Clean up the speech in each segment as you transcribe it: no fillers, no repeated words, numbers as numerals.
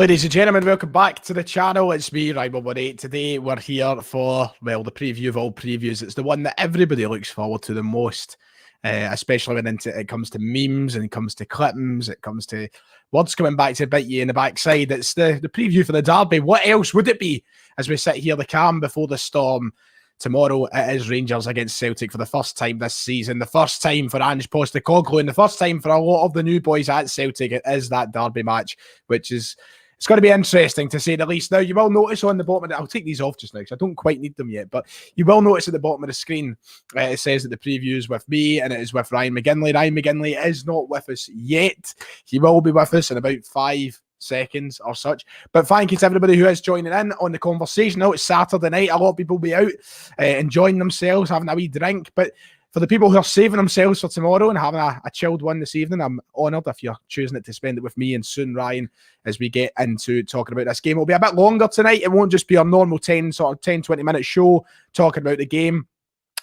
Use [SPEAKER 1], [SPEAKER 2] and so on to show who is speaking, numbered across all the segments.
[SPEAKER 1] Ladies and gentlemen, welcome back to the channel. It's me, rightful. Today we're here for, well, the preview of all previews. It's the one that everybody looks forward to the most, especially when it comes to memes and it comes to clippings, it comes to words coming back to bite you in the backside. It's the preview for the derby. What else would it be as we sit here, the calm before the storm? Tomorrow it is Rangers against Celtic for the first time this season, the first time for Ange Postecoglou, and the first time for a lot of the new boys at Celtic. It is that derby match, which is... it's going to be interesting, to say the least. Now, you will notice on the bottom of the... I'll take these off just now because I don't quite need them yet, but you will notice at the bottom of the screen, it says that the preview is with me and it is with Ryan McGinley. Ryan McGinley is not with us yet. He will be with us in about 5 seconds or such. But thank you to everybody who is joining in on the conversation. Now, it's Saturday night. A lot of people will be out enjoying themselves, having a wee drink, but for the people who are saving themselves for tomorrow and having a chilled one this evening, I'm honoured if you're choosing to spend it with me and soon Ryan as we get into talking about this game. It'll be a bit longer tonight. It won't just be a normal 10, 20 minute show talking about the game.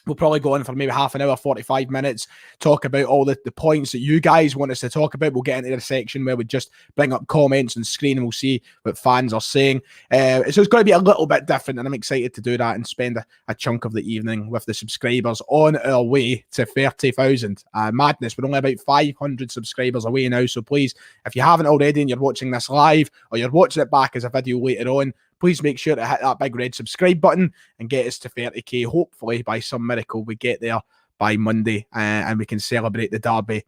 [SPEAKER 1] We'll probably go on for maybe half an hour, 45 minutes, talk about all the points that you guys want us to talk about. We'll get into the section where we just bring up comments and screen and we'll see what fans are saying. So it's going to be a little bit different, and I'm excited to do that and spend a chunk of the evening with the subscribers on our way to 30,000. Madness. We're only about 500 subscribers away now, so please, if you haven't already and you're watching this live or you're watching it back as a video later on, please make sure to hit that big red subscribe button and get us to 30k. Hopefully, by some miracle, we get there by Monday and we can celebrate the derby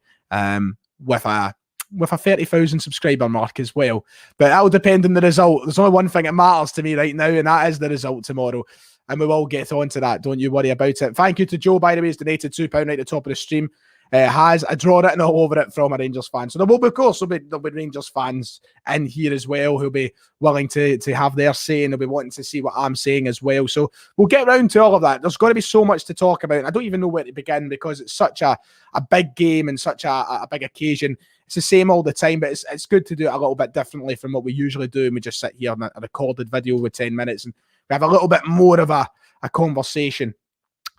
[SPEAKER 1] with a 30,000 subscriber mark as well. But that will depend on the result. There's only one thing that matters to me right now, and that is the result tomorrow. And we will get on to that. Don't you worry about it. Thank you to Joe, by the way, who's donated £2 right at the top of the stream. Has a draw written all over it from a Rangers fan. So there will be, of course, there'll be Rangers fans in here as well who'll be willing to have their say, and they'll be wanting to see what I'm saying as well. So we'll get round to all of that. There's got to be so much to talk about. I don't even know where to begin because it's such a big game and such a big occasion. It's the same all the time, but it's good to do it a little bit differently from what we usually do. And we just sit here on a recorded video with 10 minutes and we have a little bit more of a conversation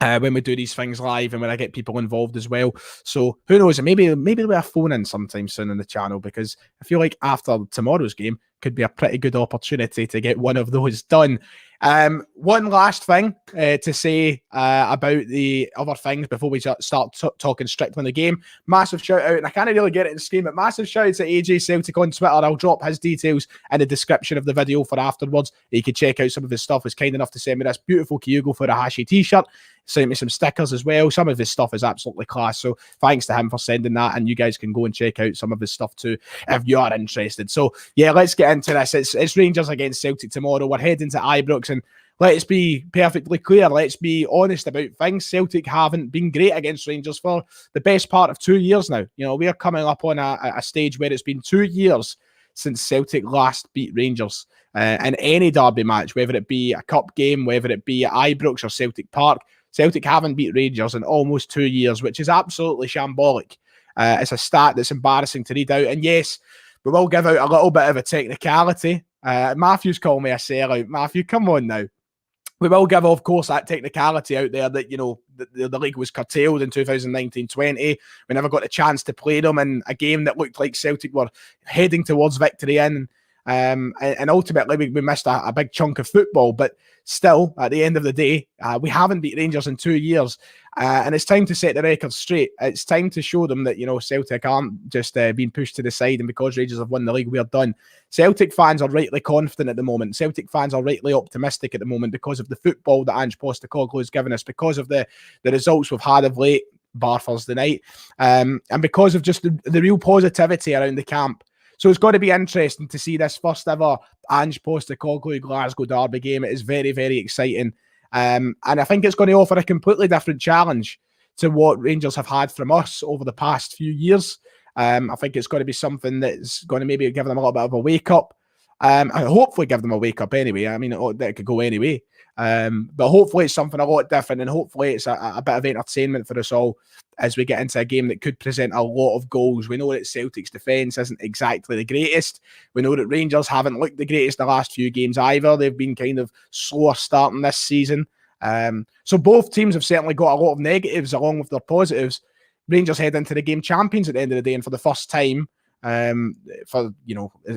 [SPEAKER 1] when we do these things live and when I get people involved as well. So who knows, maybe there'll be a phone in sometime soon in the channel, because I feel like after tomorrow's game could be a pretty good opportunity to get one of those done. One last thing to say about the other things before we start talking strictly on the game. Massive shout out, and I can't really get it in screen, but massive shout out to AJ Celtic on Twitter. I'll drop his details in the description of the video for afterwards. You can check out some of his stuff. He's kind enough to send me this beautiful Kyogo for a Hashi t-shirt. Sent me some stickers as well. Some of his stuff is absolutely class. So thanks to him for sending that. And you guys can go and check out some of his stuff too if you are interested. So yeah, let's get into this. It's Rangers against Celtic tomorrow. We're heading to Ibrox, and let's be perfectly clear. Let's be honest about things. Celtic haven't been great against Rangers for the best part of 2 years now. You know, we're coming up on a stage where it's been 2 years since Celtic last beat Rangers in any derby match, whether it be a cup game, whether it be at Ibrox or Celtic Park. Celtic haven't beat Rangers in almost 2 years, which is absolutely shambolic. It's a stat that's embarrassing to read out. And yes, we will give out a little bit of a technicality. Matthew's calling me a sellout. Matthew, come on now. We will give, of course, that technicality out there that, you know, the league was curtailed in 2019-20. We never got a chance to play them in a game that looked like Celtic were heading towards victory in. And ultimately, we missed a big chunk of football. But still, at the end of the day, we haven't beat Rangers in 2 years. And it's time to set the record straight. It's time to show them that, you know, Celtic aren't just being pushed to the side, and because Rangers have won the league, we're done. Celtic fans are rightly confident at the moment. Celtic fans are rightly optimistic at the moment because of the football that Ange Postecoglou has given us, because of the results we've had of late, bar Thursday night, and because of just the real positivity around the camp. So it's got to be interesting to see this first ever Ange Postecoglou Glasgow derby game. It is very, very exciting. And I think it's going to offer a completely different challenge to what Rangers have had from us over the past few years. I think it's going to be something that's going to maybe give them a little bit of a wake-up. And hopefully give them a wake-up anyway. I mean, that could go anyway. But hopefully it's something a lot different, and hopefully it's a bit of entertainment for us all as we get into a game that could present a lot of goals. We know that Celtic's defence isn't exactly the greatest. We know that Rangers haven't looked the greatest the last few games either. They've been kind of slower starting this season. So both teams have certainly got a lot of negatives along with their positives. Rangers head into the game champions at the end of the day, and for the first time for,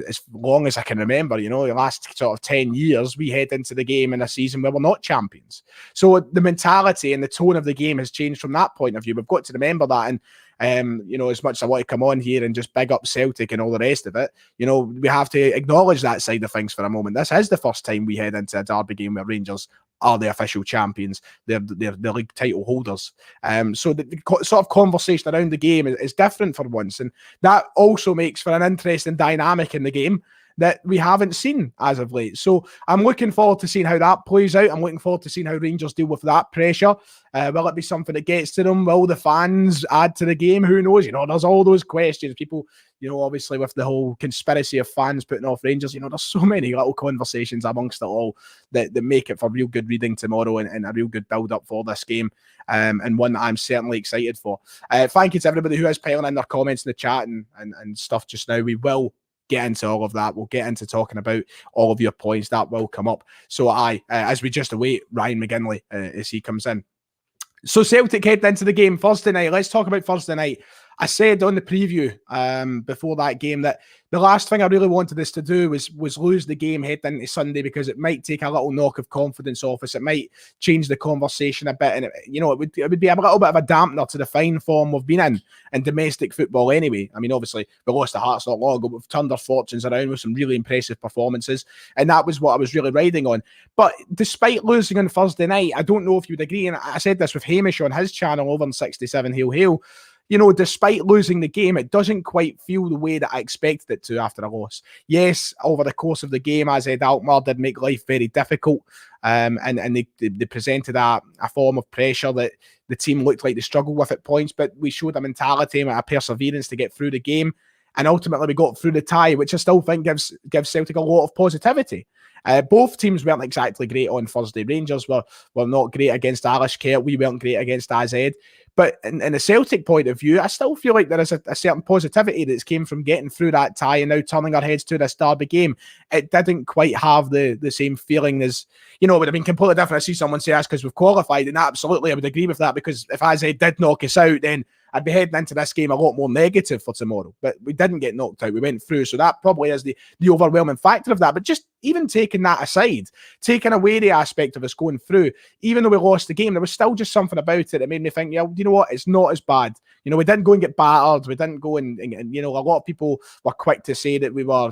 [SPEAKER 1] as long as I can remember. The last sort of 10 years, we head into the game in a season where we're not champions. So the mentality and the tone of the game has changed from that point of view. We've got to remember that. And as much as I want to come on here and just big up Celtic and all the rest of it, we have to acknowledge that side of things for a moment. This is the first time we head into a derby game where Rangers are the official champions. They're the league title holders. So the sort of conversation around the game is different for once. And that also makes for an interesting dynamic in the game that we haven't seen as of late. So I'm looking forward to seeing how that plays out. I'm looking forward to seeing how Rangers deal with that pressure. Will it be something that gets to them? Will the fans add to the game? Who knows? There's all those questions. People, obviously with the whole conspiracy of fans putting off Rangers, there's so many little conversations amongst it all that make it for real good reading tomorrow and a real good build-up for this game, and one that I'm certainly excited for. Thank you to everybody who is piling in their comments in the chat and stuff just now. We will get into all of that. We'll get into talking about all of your points. That will come up. So as we just await Ryan McGinley as he comes in. So Celtic head into the game Thursday night. Let's talk about Thursday night. I said on the preview before that game that the last thing I really wanted us to do was lose the game heading into Sunday, because it might take a little knock of confidence off us. It might change the conversation a bit, and it would be a little bit of a dampener to the fine form we've been in domestic football anyway. I mean, obviously we lost to Hearts not long ago, but we've turned our fortunes around with some really impressive performances, and that was what I was really riding on. But despite losing on Thursday night, I don't know if you would agree, and I said this with Hamish on his channel over in 67 Hail Hail. Despite losing the game, it doesn't quite feel the way that I expected it to after a loss. Yes, over the course of the game, as Ed Alkmaar did make life very difficult, and they presented a form of pressure that the team looked like they struggled with at points, but we showed a mentality and a perseverance to get through the game, and ultimately we got through the tie, which I still think gives Celtic a lot of positivity. Both teams weren't exactly great on Thursday. Rangers were not great against Alishkert. We weren't great against AZ. But in a Celtic point of view, I still feel like there is a certain positivity that's came from getting through that tie and now turning our heads to this derby game. It didn't quite have the same feeling as, it would have been completely different. I see someone say that's because we've qualified, and absolutely I would agree with that, because if AZ did knock us out, then I'd be heading into this game a lot more negative for tomorrow. But we didn't get knocked out. We went through. So that probably is the overwhelming factor of that. But just even taking that aside, taking away the aspect of us going through, even though we lost the game, there was still just something about it that made me think, you know what, it's not as bad. We didn't go and get battered. We didn't go and a lot of people were quick to say that we were,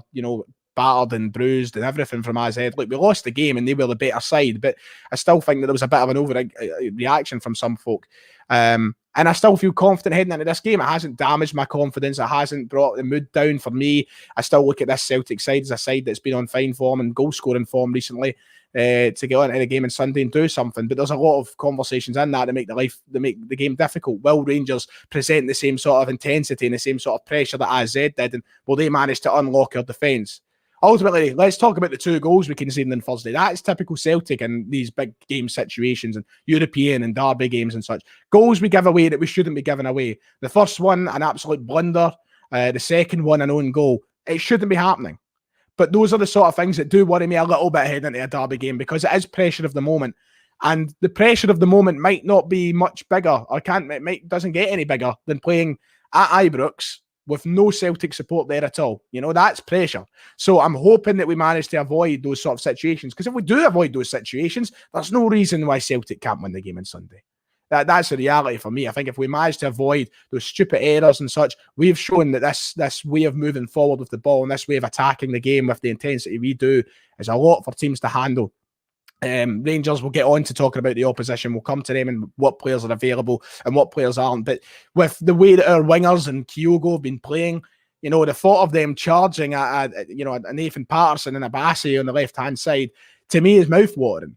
[SPEAKER 1] battered and bruised and everything from AZ. Look, we lost the game and they were the better side, but I still think that there was a bit of an overreaction from some folk. And I still feel confident heading into this game. It hasn't damaged my confidence. It hasn't brought the mood down for me. I still look at this Celtic side as a side that's been on fine form and goal-scoring form recently to get on into the game on Sunday and do something. But there's a lot of conversations in that make the game difficult. Will Rangers present the same sort of intensity and the same sort of pressure that AZ did? And will they manage to unlock our defence? Ultimately, let's talk about the 2 goals we conceded on Thursday. That's typical Celtic in these big game situations and European and derby games and such. Goals we give away that we shouldn't be giving away. The first one, an absolute blunder. The second one, an own goal. It shouldn't be happening. But those are the sort of things that do worry me a little bit heading into a derby game, because it is pressure of the moment. And the pressure of the moment might not be much bigger, or doesn't get any bigger than playing at Ibrox with no Celtic support there at all. That's pressure. So I'm hoping that we manage to avoid those sort of situations, because if we do avoid those situations, there's no reason why Celtic can't win the game on Sunday. That's the reality for me. I think if we manage to avoid those stupid errors and such, we've shown that this way of moving forward with the ball and this way of attacking the game with the intensity we do is a lot for teams to handle. Rangers will get on to talking about the opposition. We'll come to them and what players are available and what players aren't. But with the way that our wingers and Kyogo have been playing, the thought of them charging at a Nathan Patterson and a Bassi on the left-hand side, to me is mouth-watering.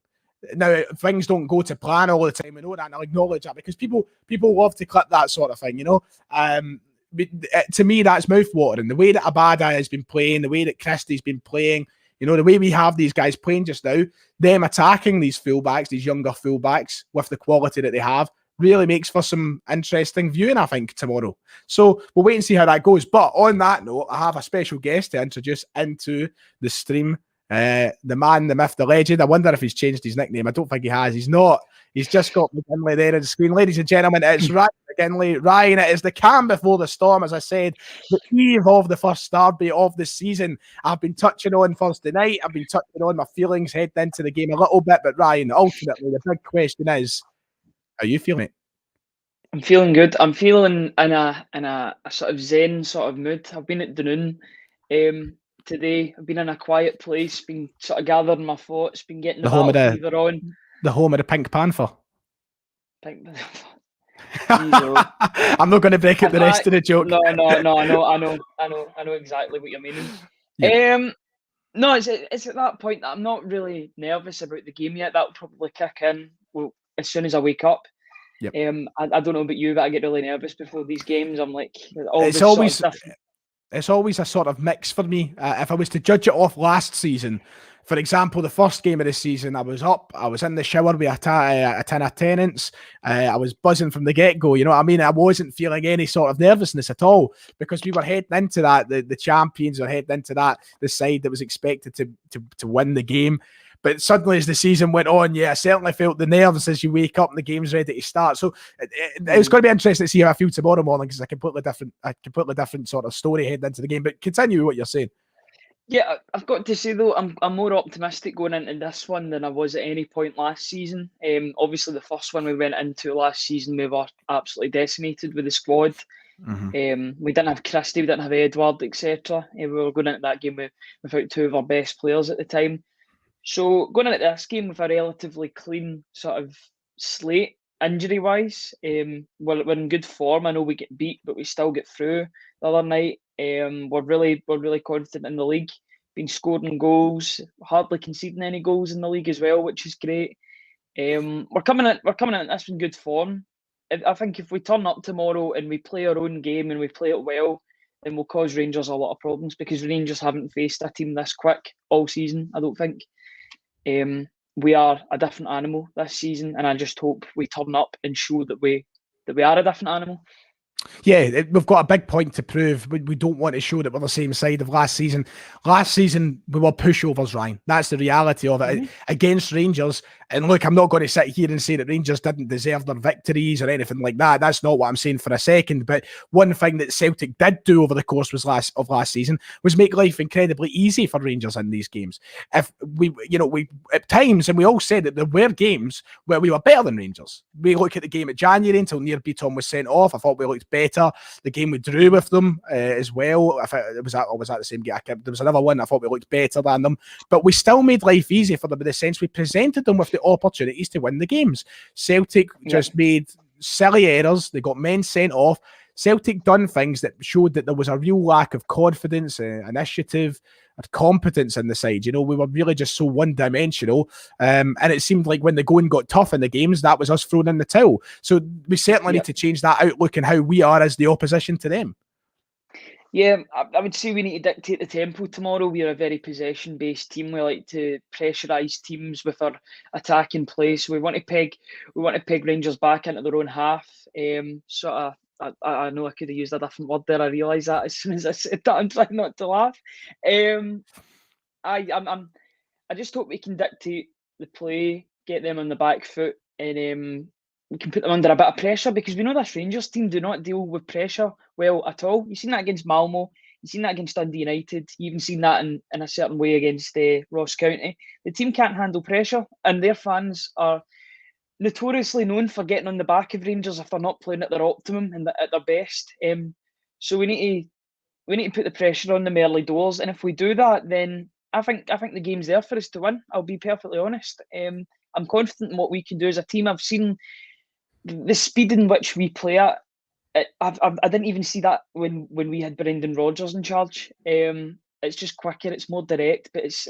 [SPEAKER 1] Now, things don't go to plan all the time. We know that, and I'll acknowledge that, because people love to clip that sort of thing, to me, that's mouth-watering. The way that Abada has been playing, the way that Christie's been playing, the way we have these guys playing just now, them attacking these fullbacks, these younger fullbacks with the quality that they have, really makes for some interesting viewing, I think, tomorrow. So we'll wait and see how that goes. But on that note, I have a special guest to introduce into the stream The man, the myth, the legend. I wonder if he's changed his nickname. I don't think he has. He's not. He's just got McGinley there on the screen. Ladies and gentlemen, it's Ryan McGinley. Ryan, it is the calm before the storm, as I said. The eve of the first derby of the season. I've been touching on Thursday night. I've been touching on my feelings heading into the game a little bit. But Ryan, ultimately, the big question is, how are you feeling it?
[SPEAKER 2] I'm feeling good. I'm feeling in a sort of zen sort of mood. I've been at Dunoon today. I've been in a quiet place, been sort of gathering my thoughts, been getting the battle fever on.
[SPEAKER 1] The home of the Pink Panther.
[SPEAKER 2] Jeez,
[SPEAKER 1] I'm not going to break up the rest of the joke.
[SPEAKER 2] No. I know exactly what you're meaning. Yeah. No, it's at that point that I'm not really nervous about the game yet. That'll probably kick in as soon as I wake up.
[SPEAKER 1] Yep.
[SPEAKER 2] I don't know about you, but I get really nervous before these games. I'm like,
[SPEAKER 1] it's always a sort of mix for me. If I was to judge it off last season, for example, the first game of the season, I was up, I was in the shower with a tin of Tennent's. I was buzzing from the get-go, you know what I mean? I wasn't feeling any sort of nervousness at all because we were heading into that, the champions were heading into that, the side that was expected to win the game. But suddenly, as the season went on, I certainly felt the nerves as you wake up and the game's ready to start. So it's going to be interesting to see how I feel tomorrow morning because a completely different sort of story heading into the game. But continue what you're saying.
[SPEAKER 2] Yeah, I've got to say though, I'm more optimistic going into this one than I was at any point last season. Obviously, the first one we went into last season, we were absolutely decimated with the squad. Mm-hmm. We didn't have Christie, we didn't have Edward, etc. We were going into that game without two of our best players at the time. So going into this game with a relatively clean sort of slate, injury-wise, we're in good form. I know we get beat, but we still get through the other night. We're really confident in the league. Been scoring goals, hardly conceding any goals in the league as well, which is great. We're coming in this in good form. I think if we turn up tomorrow and we play our own game and we play it well, then we'll cause Rangers a lot of problems because Rangers haven't faced a team this quick all season, I don't think. We are a different animal this season, and I just hope we turn up and show that we are a different animal.
[SPEAKER 1] Yeah, we've got a big point to prove. We don't want to show that we're the same side of last season. Last season, we were pushovers, Ryan. That's the reality of it. Mm-hmm. Against Rangers. And look, I'm not going to sit here and say that Rangers didn't deserve their victories or anything like that. That's not what I'm saying for a second. But one thing that Celtic did do over the course of last season was make life incredibly easy for Rangers in these games. If we at times, and we all said that there were games where we were better than Rangers. We look at the game at January until Near Beaton was sent off. I thought we looked better. The game we drew with them as well. Was that the same game? There was another one. I thought we looked better than them, but we still made life easy for them in the sense we presented them with the opportunities to win the games. Celtic just made silly errors. They got men sent off. Celtic done things that showed that there was a real lack of confidence, initiative, and competence in the side. You know, we were really just so one-dimensional. And it seemed like when the going got tough in the games, that was us throwing in the towel. So we certainly need to change that outlook and how we are as the opposition to them.
[SPEAKER 2] Yeah, I would say we need to dictate the tempo tomorrow. We are a very possession-based team. We like to pressurise teams with our attacking play. So we want to peg Rangers back into their own half. I know I could have used a different word there. I realise that as soon as I said that. I'm trying not to laugh. I just hope we can dictate the play, get them on the back foot, and we can put them under a bit of pressure because we know this Rangers team do not deal with pressure well at all. You've seen that against Malmo. You've seen that against Dundee United. You've even seen that in a certain way against Ross County. The team can't handle pressure, and their fans are notoriously known for getting on the back of Rangers if they're not playing at their optimum and at their best. So we need to put the pressure on them early doors, and if we do that, then I think the game's there for us to win. I'll be perfectly honest. I'm confident in what we can do as a team. I've seen the speed in which we play at. I didn't even see that when we had Brendan Rodgers in charge. It's just quicker, it's more direct, but it's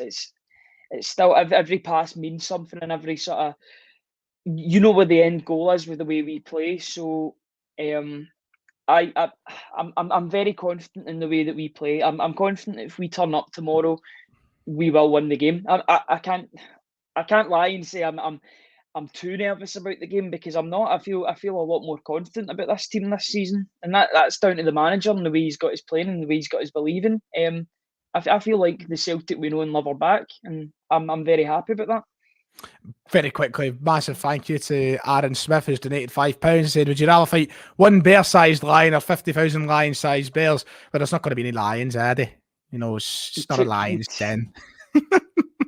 [SPEAKER 2] still every pass means something, and every sort of where the end goal is with the way we play. So I'm very confident in the way that we play. I'm confident if we turn up tomorrow, we will win the game. I can't lie and say I'm too nervous about the game because I'm not. I feel a lot more confident about this team this season, and that's down to the manager and the way he's got his playing and the way he's got his believing. I feel like the Celtic we know and love are back, and I'm very happy about that.
[SPEAKER 1] Very quickly, massive thank you to Aaron Smith, who's donated £5. Said, would you rather fight one bear-sized lion or 50,000 lion-sized bears? But there's not going to be any lions, are they? You know, it's not a lion's den.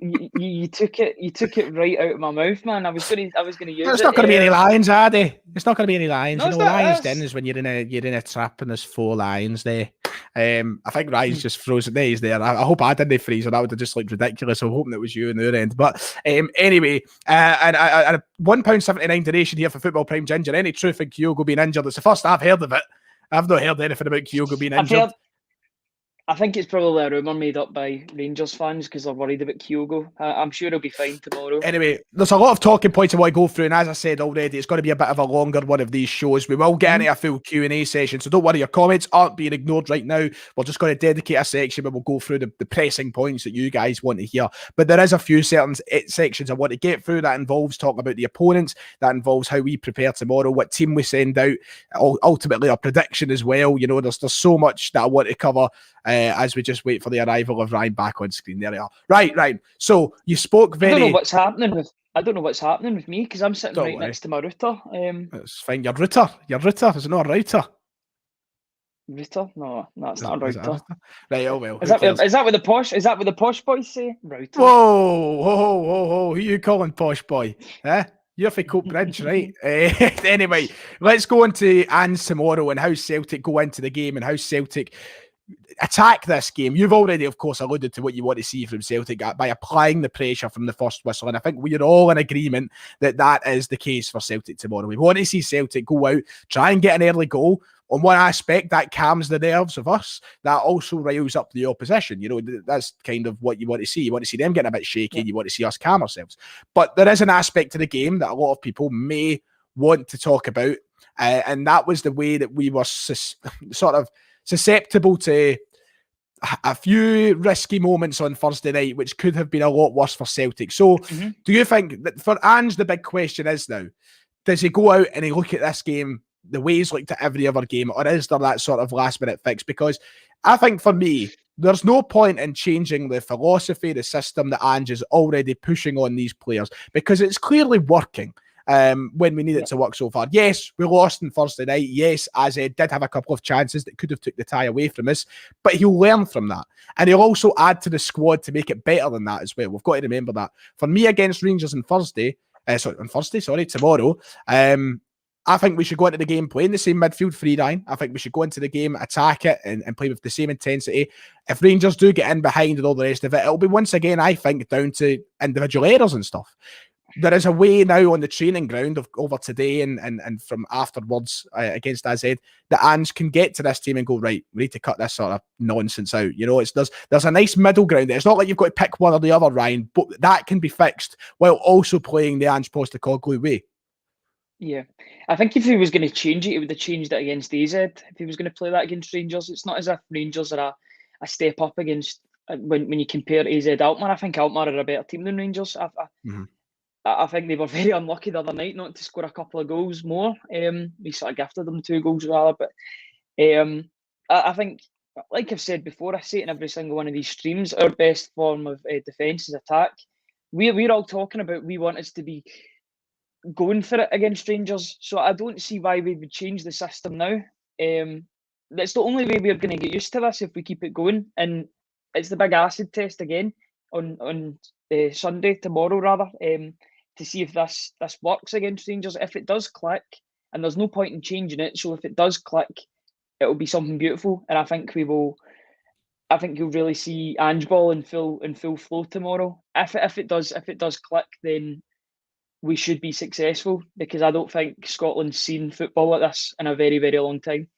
[SPEAKER 2] You took it right out of my mouth, man. I was gonna use it.
[SPEAKER 1] It's not going to be any lions, are they? It's not going to be any lions.
[SPEAKER 2] No,
[SPEAKER 1] you know, lions' den
[SPEAKER 2] is
[SPEAKER 1] is when you're in a trap and there's 4 lions there. I think Ryan's just frozen there. He's there. I hope I didn't freeze, or that would have just looked ridiculous. I'm hoping it was you on their end. But anyway, and a £1.79 donation here for Football Prime Ginger. Any truth in Kyogo being injured? It's the first I've heard of it. I've not heard anything about Kyogo being injured.
[SPEAKER 2] I think it's probably a rumour made up by Rangers fans because they're worried about Kyogo. I'm sure he'll be fine tomorrow.
[SPEAKER 1] Anyway, there's a lot of talking points I want to go through, and as I said already, it's going to be a bit of a longer one of these shows. We will get into a full Q&A session, so don't worry, your comments aren't being ignored right now. We're just going to dedicate a section where we'll go through the pressing points that you guys want to hear. But there is a few certain sections I want to get through that involves talking about the opponents, that involves how we prepare tomorrow, what team we send out, ultimately our prediction as well. You know, there's so much that I want to cover as we just wait for the arrival of Ryan back on screen. There we are. Right, Ryan. So you spoke very...
[SPEAKER 2] I don't know what's happening with me because I'm sitting right next to my router.
[SPEAKER 1] It's fine. Your router. Is it not a router?
[SPEAKER 2] Router? No, it's not a router.
[SPEAKER 1] Right, oh well.
[SPEAKER 2] Is that what the posh boys say? Router.
[SPEAKER 1] Whoa. Who you calling posh boy? You're for Cope Bridge, right? Anyway, let's go on to Anne's tomorrow and how Celtic go into the game and how Celtic attack this game. You've already, of course, alluded to what you want to see from Celtic by applying the pressure from the first whistle, and I think we're all in agreement that is the case for Celtic tomorrow. We want to see Celtic go out, try and get an early goal. On one aspect, that calms the nerves of us. That also riles up the opposition. You know, that's kind of what you want to see. You want to see them getting a bit shaky. You want to see us calm ourselves. But there is an aspect to the game that a lot of people may want to talk about, and that was the way that we were sort of susceptible to a few risky moments on Thursday night, which could have been a lot worse for Celtic. So do you think that for Ange, the big question is now, does he go out and he look at this game the way he's looked at every other game, or is there that sort of last minute fix? Because I think for me, there's no point in changing the philosophy, the system that Ange is already pushing on these players, because it's clearly working. When we need it to work so far. Yes, we lost on Thursday night. Yes, Azed did have a couple of chances that could have took the tie away from us, but he'll learn from that. And he'll also add to the squad to make it better than that as well. We've got to remember that. For me, against Rangers on tomorrow, I think we should go into the game playing the same midfield three line. I think we should go into the game, attack it, and play with the same intensity. If Rangers do get in behind and all the rest of it, it'll be once again, I think, down to individual errors and stuff. There is a way now on the training ground over today and from afterwards against AZ that Ange can get to this team and go, right, we need to cut this sort of nonsense out. You know, there's a nice middle ground there. It's not like you've got to pick one or the other, Ryan, but that can be fixed while also playing the Ange Postecoglou way.
[SPEAKER 2] Yeah, I think if he was going to change it, he would have changed it against AZ. If he was going to play that against Rangers, it's not as if Rangers are a step up against when you compare AZ Alkmaar. I think Alkmaar are a better team than Rangers. I think they were very unlucky the other night not to score a couple of goals more. We sort of gifted them 2 goals rather, but I think, like I've said before, I say it in every single one of these streams, our best form of defence is attack. We're all talking about we want us to be going for it against Rangers, so I don't see why we would change the system now. That's the only way we're going to get used to this if we keep it going, and it's the big acid test again on Sunday, tomorrow rather, to see if this works against Rangers. If it does click, and there's no point in changing it, so if it does click, it will be something beautiful, and I think you'll really see Ange ball in full flow tomorrow. If it does click, then we should be successful, because I don't think Scotland's seen football like this in a very, very long time.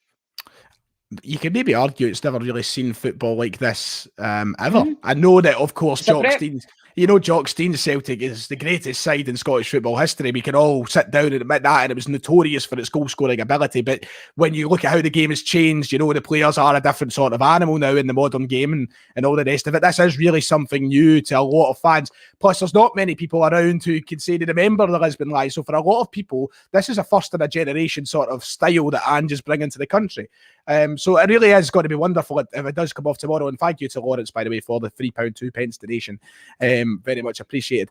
[SPEAKER 1] You could maybe argue it's never really seen football like this ever. I know that, of course, Jock Stein's Celtic is the greatest side in Scottish football history. We can all sit down and admit that, and it was notorious for its goal-scoring ability. But when you look at how the game has changed, you know, the players are a different sort of animal now in the modern game and all the rest of it. This is really something new to a lot of fans. Plus, there's not many people around who can say they remember the Lisbon Lies. So for a lot of people, this is a first-in-a-generation sort of style that Ange is bringing to the country. So it really is going to be wonderful if it does come off tomorrow. And thank you to Lawrence, by the way, for the £3.02 donation. Very much appreciated.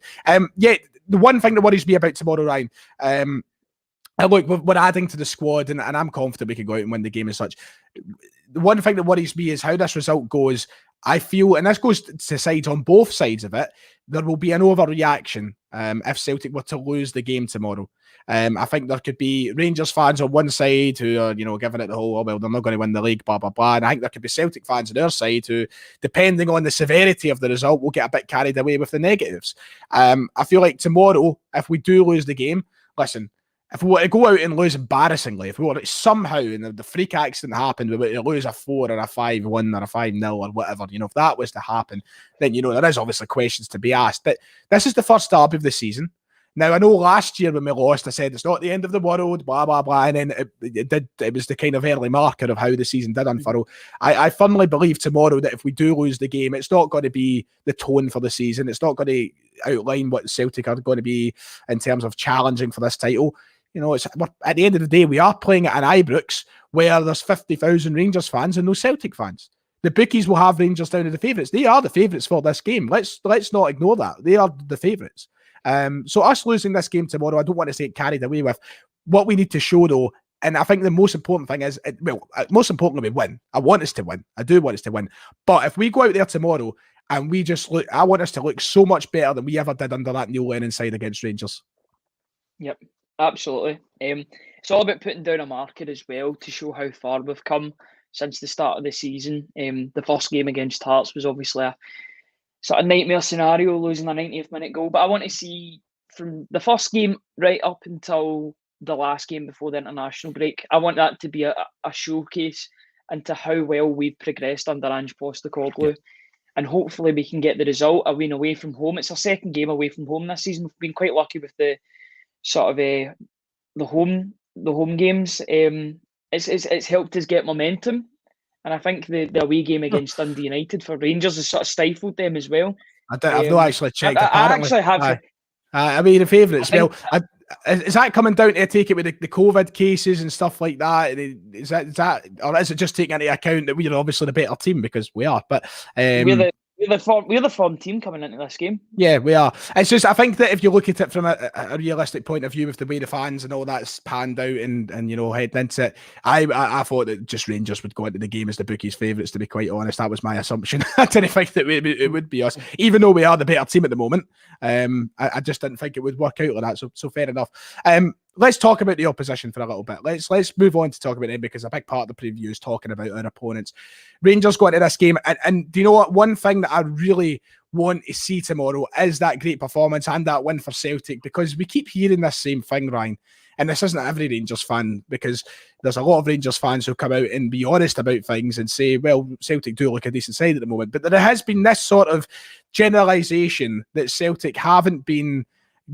[SPEAKER 1] Yeah, the one thing that worries me about tomorrow, Ryan, look, we're adding to the squad, and I'm confident we can go out and win the game as such. The one thing that worries me is how this result goes. I feel, and this goes to sides on both sides of it, there will be an overreaction if Celtic were to lose the game tomorrow. I think there could be Rangers fans on one side who are, giving it the whole, oh, well, they're not going to win the league, blah, blah, blah. And I think there could be Celtic fans on their side who, depending on the severity of the result, will get a bit carried away with the negatives. I feel like tomorrow, if we do lose the game, listen, if we were to go out and lose embarrassingly, if we were to somehow, and the freak accident happened, we were to lose a 4 or a 5-1 or a 5-0 or whatever, if that was to happen, then, there is obviously questions to be asked. But this is the first derby of the season. Now, I know last year when we lost, I said it's not the end of the world, blah, blah, blah. And then it was the kind of early marker of how the season did unfurl. I firmly believe tomorrow that if we do lose the game, it's not going to be the tone for the season. It's not going to outline what Celtic are going to be in terms of challenging for this title. At the end of the day, we are playing at an Ibrox where there's 50,000 Rangers fans and no Celtic fans. The bookies will have Rangers down to the favourites. They are the favourites for this game. Let's not ignore that. They are the favourites. So us losing this game tomorrow, I don't want to say it carried away with. What we need to show, though, and I think the most important thing is, most importantly, we win. I want us to win. I do want us to win. But if we go out there tomorrow and we just look, I want us to look so much better than we ever did under that Neil Lennon side against Rangers.
[SPEAKER 2] Yep. Absolutely. It's all about putting down a marker as well to show how far we've come since the start of the season. The first game against Hearts was obviously a sort of nightmare scenario, losing a 90th minute goal. But I want to see from the first game right up until the last game before the international break, I want that to be a showcase into how well we've progressed under Ange Postecoglou. Yeah. And hopefully we can get the result, a win away from home. It's our second game away from home this season. We've been quite lucky with the sort of the home games. It's helped us get momentum, and I think the away game against Dundee United for Rangers has sort of stifled them as well.
[SPEAKER 1] I've not actually checked.
[SPEAKER 2] I actually have.
[SPEAKER 1] I mean, the favourites. Well, is that coming down to take it with the COVID cases and stuff like that? Is that, or is it just taking into account that we're obviously the better team, because we are? But
[SPEAKER 2] we're the form team coming into this game.
[SPEAKER 1] Yeah, we are. It's just, I think that if you look at it from a realistic point of view, with the way the fans and all that's panned out and heading into it, I thought that just Rangers would go into the game as the bookies' favourites, to be quite honest. That was my assumption. I didn't think that it would be us, even though we are the better team at the moment. I just didn't think it would work out like that. So fair enough. Let's talk about the opposition for a little bit. Let's move on to talk about them, because a big part of the preview is talking about our opponents. Rangers go into this game, and do you know what? One thing that I really want to see tomorrow is that great performance and that win for Celtic, because we keep hearing this same thing, Ryan. And this isn't every Rangers fan, because there's a lot of Rangers fans who come out and be honest about things and say, well, Celtic do look a decent side at the moment. But there has been this sort of generalisation that Celtic haven't been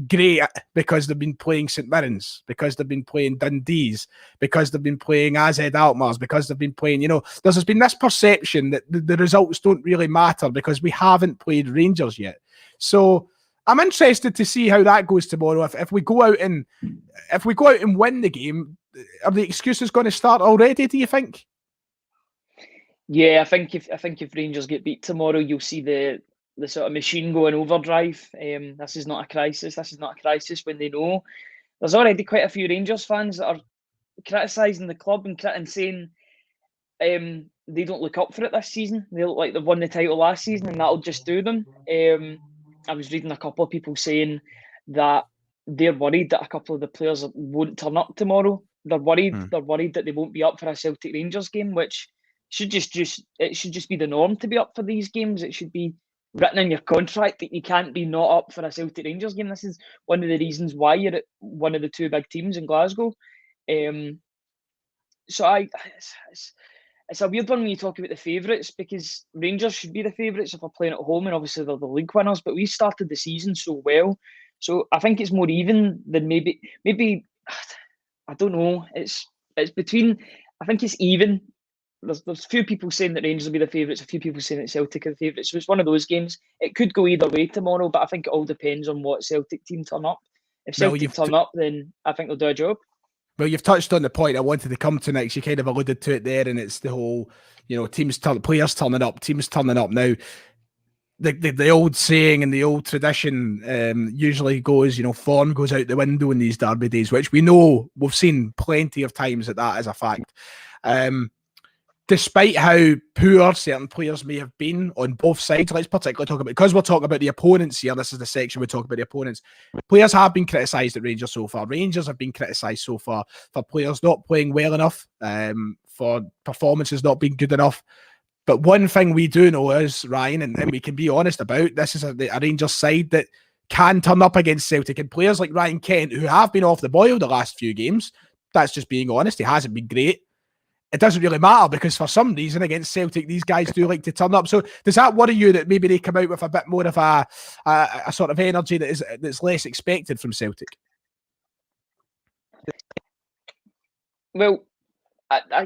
[SPEAKER 1] great because they've been playing St Mirren's, because they've been playing Dundee's, because they've been playing AZ Alkmaar's, because they've been playing, there's been this perception that the results don't really matter because we haven't played Rangers yet. So I'm interested to see how that goes tomorrow. If we go out and win the game, are the excuses going to start already, do you think?
[SPEAKER 2] Yeah, I think if Rangers get beat tomorrow, you'll see the sort of machine go in overdrive. This is not a crisis. This is not a crisis, when they know there's already quite a few Rangers fans that are criticising the club and saying they don't look up for it this season. They look like they've won the title last season and that'll just do them. I was reading a couple of people saying that they're worried that a couple of the players won't turn up tomorrow. They're worried. They're worried that they won't be up for a Celtic Rangers game, which should just be the norm to be up for these games. It should be written in your contract that you can't be not up for a Celtic Rangers game. This is one of the reasons why you're at one of the two big teams in Glasgow. So it's a weird one when you talk about the favourites, because Rangers should be the favourites if we're playing at home, and obviously they're the league winners, but we started the season so well. So I think it's more even than maybe I don't know. It's between, I think it's even. There's a few people saying that Rangers will be the favourites, a few people saying that Celtic are the favourites. So it's one of those games. It could go either way tomorrow, but I think it all depends on what Celtic team turn up. If Celtic turn up, then I think they'll do a job.
[SPEAKER 1] Well, you've touched on the point I wanted to come to next. You kind of alluded to it there, and it's the whole, players turning up, teams turning up. Now, the old saying and the old tradition usually goes, form goes out the window in these derby days, which we know we've seen plenty of times that is a fact. Despite how poor certain players may have been on both sides, let's particularly talk about, because we're talking about the opponents here, this is the section we talk about the opponents. Players have been criticised at Rangers so far. Rangers have been criticised so far for players not playing well enough, for performances not being good enough. But one thing we do know is, Ryan, and we can be honest about, this is a Rangers side that can turn up against Celtic, and players like Ryan Kent, who have been off the boil the last few games, that's just being honest, he hasn't been great. It doesn't really matter because for some reason against Celtic, these guys do like to turn up. So does that worry you that maybe they come out with a bit more of a sort of energy that's less expected from Celtic?
[SPEAKER 2] Well,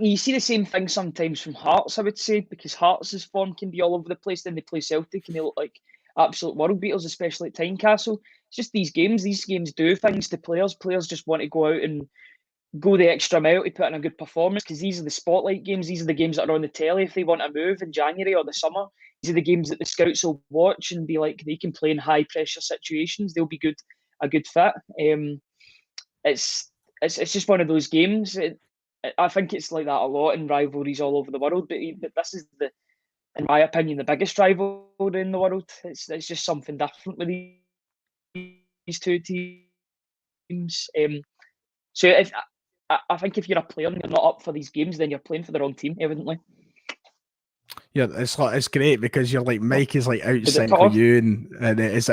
[SPEAKER 2] you see the same thing sometimes from Hearts, I would say, because Hearts' form can be all over the place. Then they play Celtic and they look like absolute world beaters, especially at Tynecastle. It's just these games do things to players. Players just want to go out and go the extra mile to put in a good performance, because these are the spotlight games. These are the games that are on the telly if they want to move in January or the summer. These are the games that the scouts will watch and be like, they can play in high pressure situations. They'll be a good fit. It's just one of those games. I think it's like that a lot in rivalries all over the world, but this is in my opinion, the biggest rivalry in the world. It's just something different with these two teams. So if I think if you're a player and you're not up for these games, then you're playing for the wrong team, evidently.
[SPEAKER 1] Yeah, it's great because you're like, Mike is like outside for you, and it's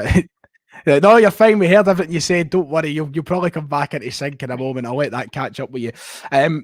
[SPEAKER 1] no, you're fine. We heard everything you said. Don't worry. You'll probably come back into sync in a moment. I'll let that catch up with you.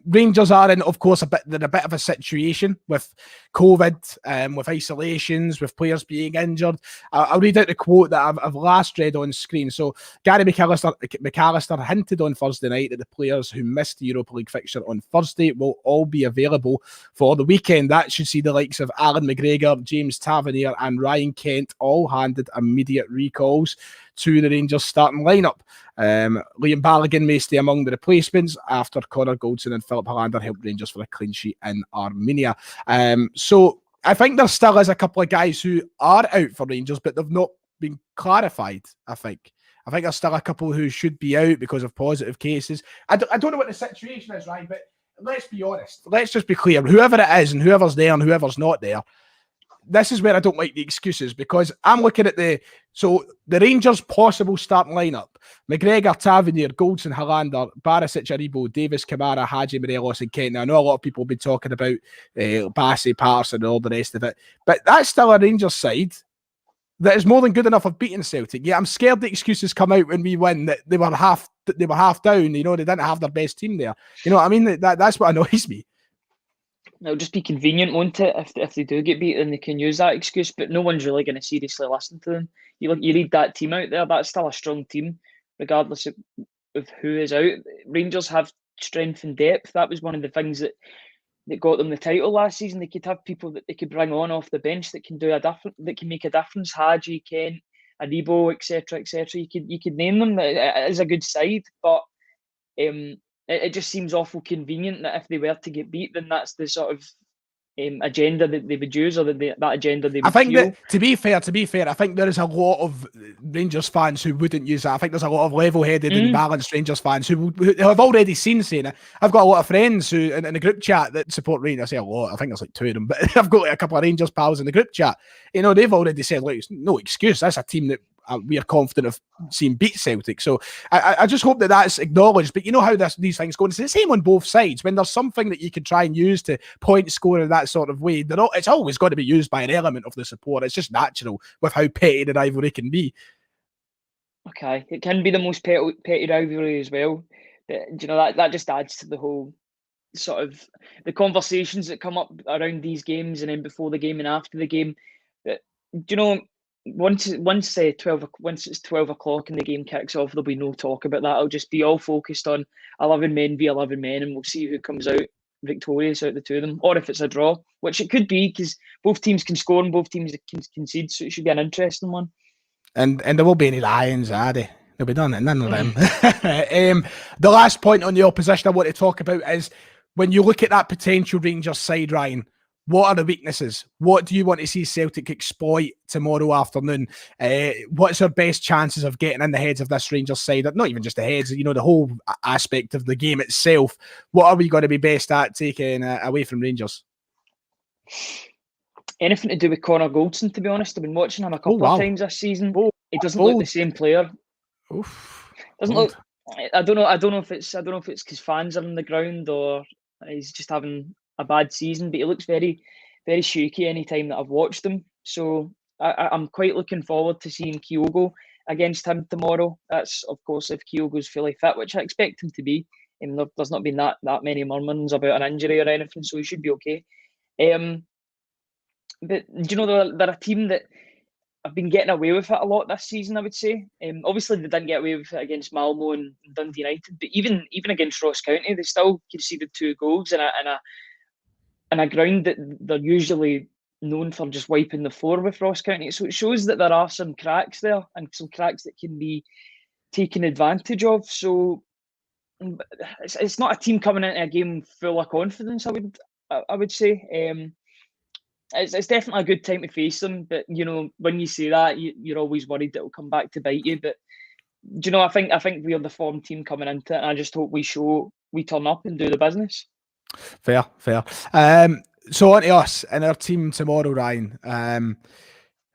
[SPEAKER 1] Rangers are in, of course, they're a bit of a situation with COVID, with isolations, with players being injured. I'll read out the quote that I've last read on screen. So Gary McAllister hinted on Thursday night that the players who missed the Europa League fixture on Thursday will all be available for the weekend. That should see the likes of Alan McGregor, James Tavernier, and Ryan Kent all handed immediate recalls to the Rangers starting lineup. Liam Balogun may stay among the replacements after Connor Goldson and Philip Hollander helped Rangers for a clean sheet in Armenia. So I think there still is a couple of guys who are out for Rangers, but they've not been clarified, I think. I think there's still a couple who should be out because of positive cases. I don't know what the situation is, right? But let's be honest. Let's just be clear. Whoever it is and whoever's there and whoever's not there, this is where I don't like the excuses, because I'm looking at the Rangers' possible starting lineup: McGregor, Tavernier, Goldson, Hollander, Barisic, Aribo, Davis, Kamara, Hagi, Morelos, and Kent. Now, I know a lot of people have been talking about Bassey, Patterson, and all the rest of it, but that's still a Rangers side that is more than good enough of beating Celtic. Yeah, I'm scared the excuses come out when we win that they were half down. They didn't have their best team there. You know what I mean? That's what annoys me.
[SPEAKER 2] It'll just be convenient, won't it? If they do get beat, then they can use that excuse. But no one's really going to seriously listen to them. You read that team out there. That's still a strong team, regardless of who is out. Rangers have strength and depth. That was one of the things that got them the title last season. They could have people that they could bring on off the bench that can make a difference. Hagi, Kent, Aribo, etc., etc. You could name them. It is a good side, but it just seems awful convenient that if they were to get beat, then that's the sort of agenda that they would use, or that agenda they would.
[SPEAKER 1] I think that, to be fair, I think there is a lot of Rangers fans who wouldn't use that. I think there's a lot of level-headed and balanced Rangers fans who have already saying it. I've got a lot of friends who in the group chat that support Rangers. I say a lot. I think there's like two of them, but I've got like a couple of Rangers pals in the group chat. They've already said, like, no excuse. That's a team that we are confident of seeing beat Celtic. So I just hope that that's acknowledged. But you know how these things go. It's the same on both sides. When there's something that you can try and use to point score in that sort of way, it's always got to be used by an element of the support. It's just natural with how petty the rivalry can be.
[SPEAKER 2] Okay, it can be the most petty rivalry as well. But, that just adds to the whole sort of the conversations that come up around these games, and then before the game and after the game. Once it's 12 o'clock and the game kicks off, there'll be no talk about that. It'll just be all focused on 11 men v 11 men, and we'll see who comes out victorious out of the two of them, or if it's a draw, which it could be, because both teams can score and both teams can concede, so it should be an interesting one.
[SPEAKER 1] And there won't be any lions, are they? He'll be done, and none of them. The last point on the opposition I want to talk about is when you look at that potential Rangers side, Ryan, what are the weaknesses? What do you want to see Celtic exploit tomorrow afternoon? What's our best chances of getting in the heads of this Rangers side? Not even just the heads, the whole aspect of the game itself. What are we going to be best at taking away from Rangers?
[SPEAKER 2] Anything to do with Connor Goldson, to be honest. I've been watching him a couple of times this season. He doesn't look the same player. Doesn't look. I don't know if it's because fans are on the ground or he's just having a bad season. But he looks very, very shaky any time that I've watched him. So I'm quite looking forward to seeing Kyogo against him tomorrow. That's of course if Kyogo's fully fit, which I expect him to be. There's not been that many murmurings about an injury or anything, so he should be okay. But do you know they're a team that have been getting away with it a lot this season, I would say. Obviously, they didn't get away with it against Malmo and Dundee United, but even against Ross County, they still conceded 2 goals in a ground that they're usually known for just wiping the floor with Ross County. So it shows that there are some cracks there and some cracks that can be taken advantage of. So it's not a team coming into a game full of confidence, I would say. It's definitely a good time to face them, but when you say that, you're always worried that it'll come back to bite you. But I think we're the form team coming into it, and I just hope we turn up and do the business.
[SPEAKER 1] Fair. So on to us and our team tomorrow, Ryan.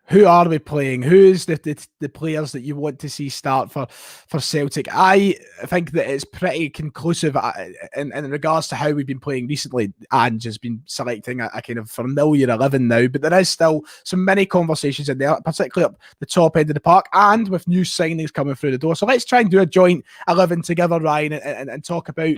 [SPEAKER 1] Who are we playing? Who's the players that you want to see start for Celtic? I think that it's pretty conclusive in regards to how we've been playing recently. Ange has been selecting a kind of familiar 11 now, but there is still some many conversations in there, particularly up the top end of the park and with new signings coming through the door. So let's try and do a joint 11 together, Ryan, and talk about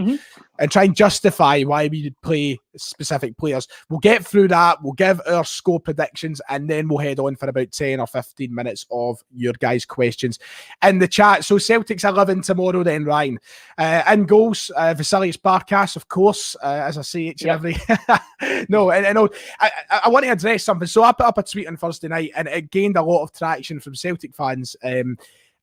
[SPEAKER 1] and try and justify why we would play specific players. We'll get through that. We'll give our score predictions, and then we'll head on for about 10 or 15 minutes of your guys' questions in the chat. So Celtic's 11 tomorrow then, Ryan. In goals, Vasilis Barkas, of course, as I say each and every... No, I want to address something. So I put up a tweet on Thursday night, and it gained a lot of traction from Celtic fans. I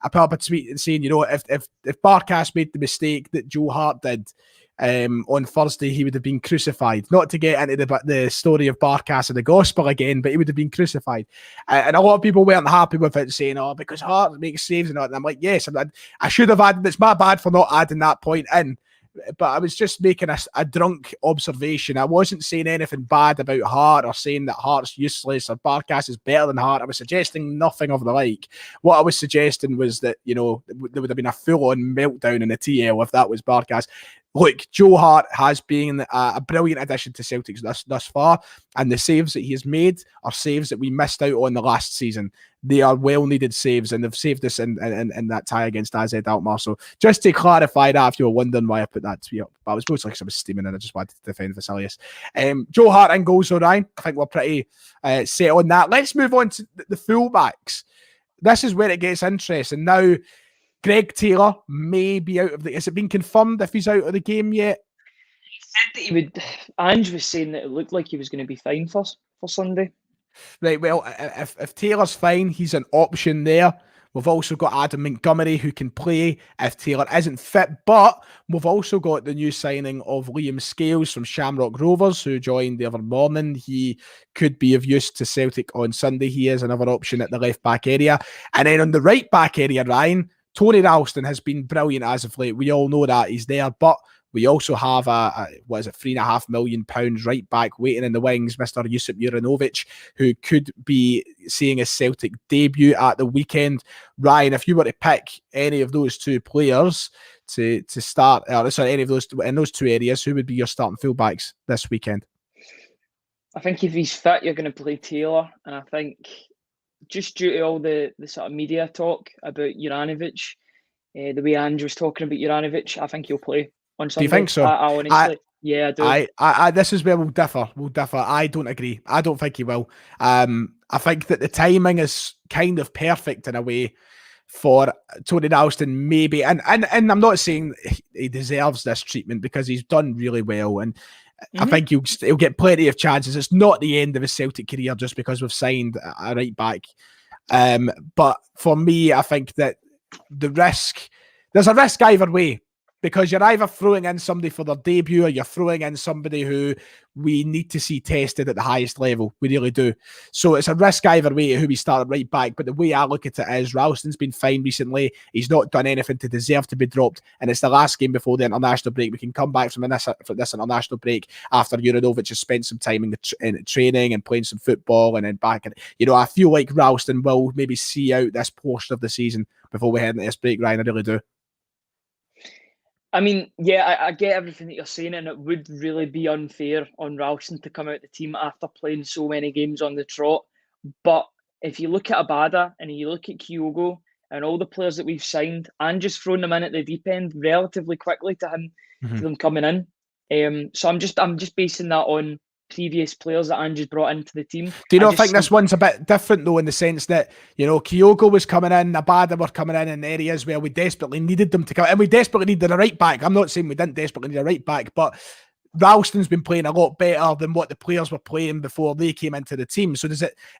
[SPEAKER 1] put up a tweet saying, if Barkas made the mistake that Joe Hart did, on Thursday, he would have been crucified. Not to get into the story of Barkas and the gospel again, but he would have been crucified. And a lot of people weren't happy with it, saying, because Hart makes saves and all. And I'm like, yes, I should have added, it's my bad for not adding that point in. But I was just making a drunk observation. I wasn't saying anything bad about Hart or saying that Hart's useless or Barkas is better than Hart. I was suggesting nothing of the like. What I was suggesting was that, there would have been a full-on meltdown in the TL if that was Barkas. Look, Joe Hart has been a brilliant addition to Celtic thus far, and the saves that he has made are saves that we missed out on the last season. They are well-needed saves, and they've saved us in that tie against AZ Alkmaar. So just to clarify that, if you were wondering why I put that tweet up, but I was mostly because I was steaming and I just wanted to defend Vasilis. Joe Hart and goals, so Ryan, I think we're pretty set on that. Let's move on to the fullbacks. This is where it gets interesting. Now, Greg Taylor may be out of the... Has it been confirmed if he's out of the game yet?
[SPEAKER 2] He said that he would... Ange was saying that it looked like he was going to be fine for Sunday.
[SPEAKER 1] Right, well, if Taylor's fine, he's an option there. We've also got Adam Montgomery who can play if Taylor isn't fit, but we've also got the new signing of Liam Scales from Shamrock Rovers, who joined the other morning. He could be of use to Celtic on Sunday. He is another option at the left back area. And then on the right back area, Ryan, Tony Ralston has been brilliant as of late. We all know that he's there, but we also have a £3.5 million right back waiting in the wings, Mr. Josip Juranovic, who could be seeing a Celtic debut at the weekend. Ryan, if you were to pick any of those two players to start, any of those in those two areas, who would be your starting fullbacks this weekend?
[SPEAKER 2] I think if he's fit, you're going to play Taylor, and I think just due to all the sort of media talk about Juranovic, the way Ange was talking about Juranovic, I think he'll play on Sunday.
[SPEAKER 1] Do you think so?
[SPEAKER 2] I honestly, yeah, I do.
[SPEAKER 1] This is where we'll differ. I don't agree. I don't think he will. I think that the timing is kind of perfect in a way for Tony Ralston, maybe. And I'm not saying he deserves this treatment because he's done really well. And I think he'll get plenty of chances. It's not the end of his Celtic career just because we've signed a right back. But for me, I think that the risk, there's a risk either way, because you're either throwing in somebody for their debut or you're throwing in somebody who we need to see tested at the highest level. We really do. So it's a risk either way who we start right back. But the way I look at it is Ralston's been fine recently. He's not done anything to deserve to be dropped. And it's the last game before the international break. We can come back from this international break after Juranovic has spent some time in training and playing some football and then back. And, I feel like Ralston will maybe see out this portion of the season before we head into this break, Ryan. I really do.
[SPEAKER 2] I mean, yeah, I get everything that you're saying, and it would really be unfair on Ralston to come out the team after playing so many games on the trot. But if you look at Abada and you look at Kyogo and all the players that we've signed and just thrown them in at the deep end relatively quickly to them coming in. So I'm just basing that on previous players that Ange's brought into the team.
[SPEAKER 1] Do you not think this one's a bit different though, in the sense that, Kyogo was coming in, Abada were coming in areas where we desperately needed them to come in, and we desperately needed a right back. I'm not saying we didn't desperately need a right back, but Ralston's been playing a lot better than what the players were playing before they came into the team. So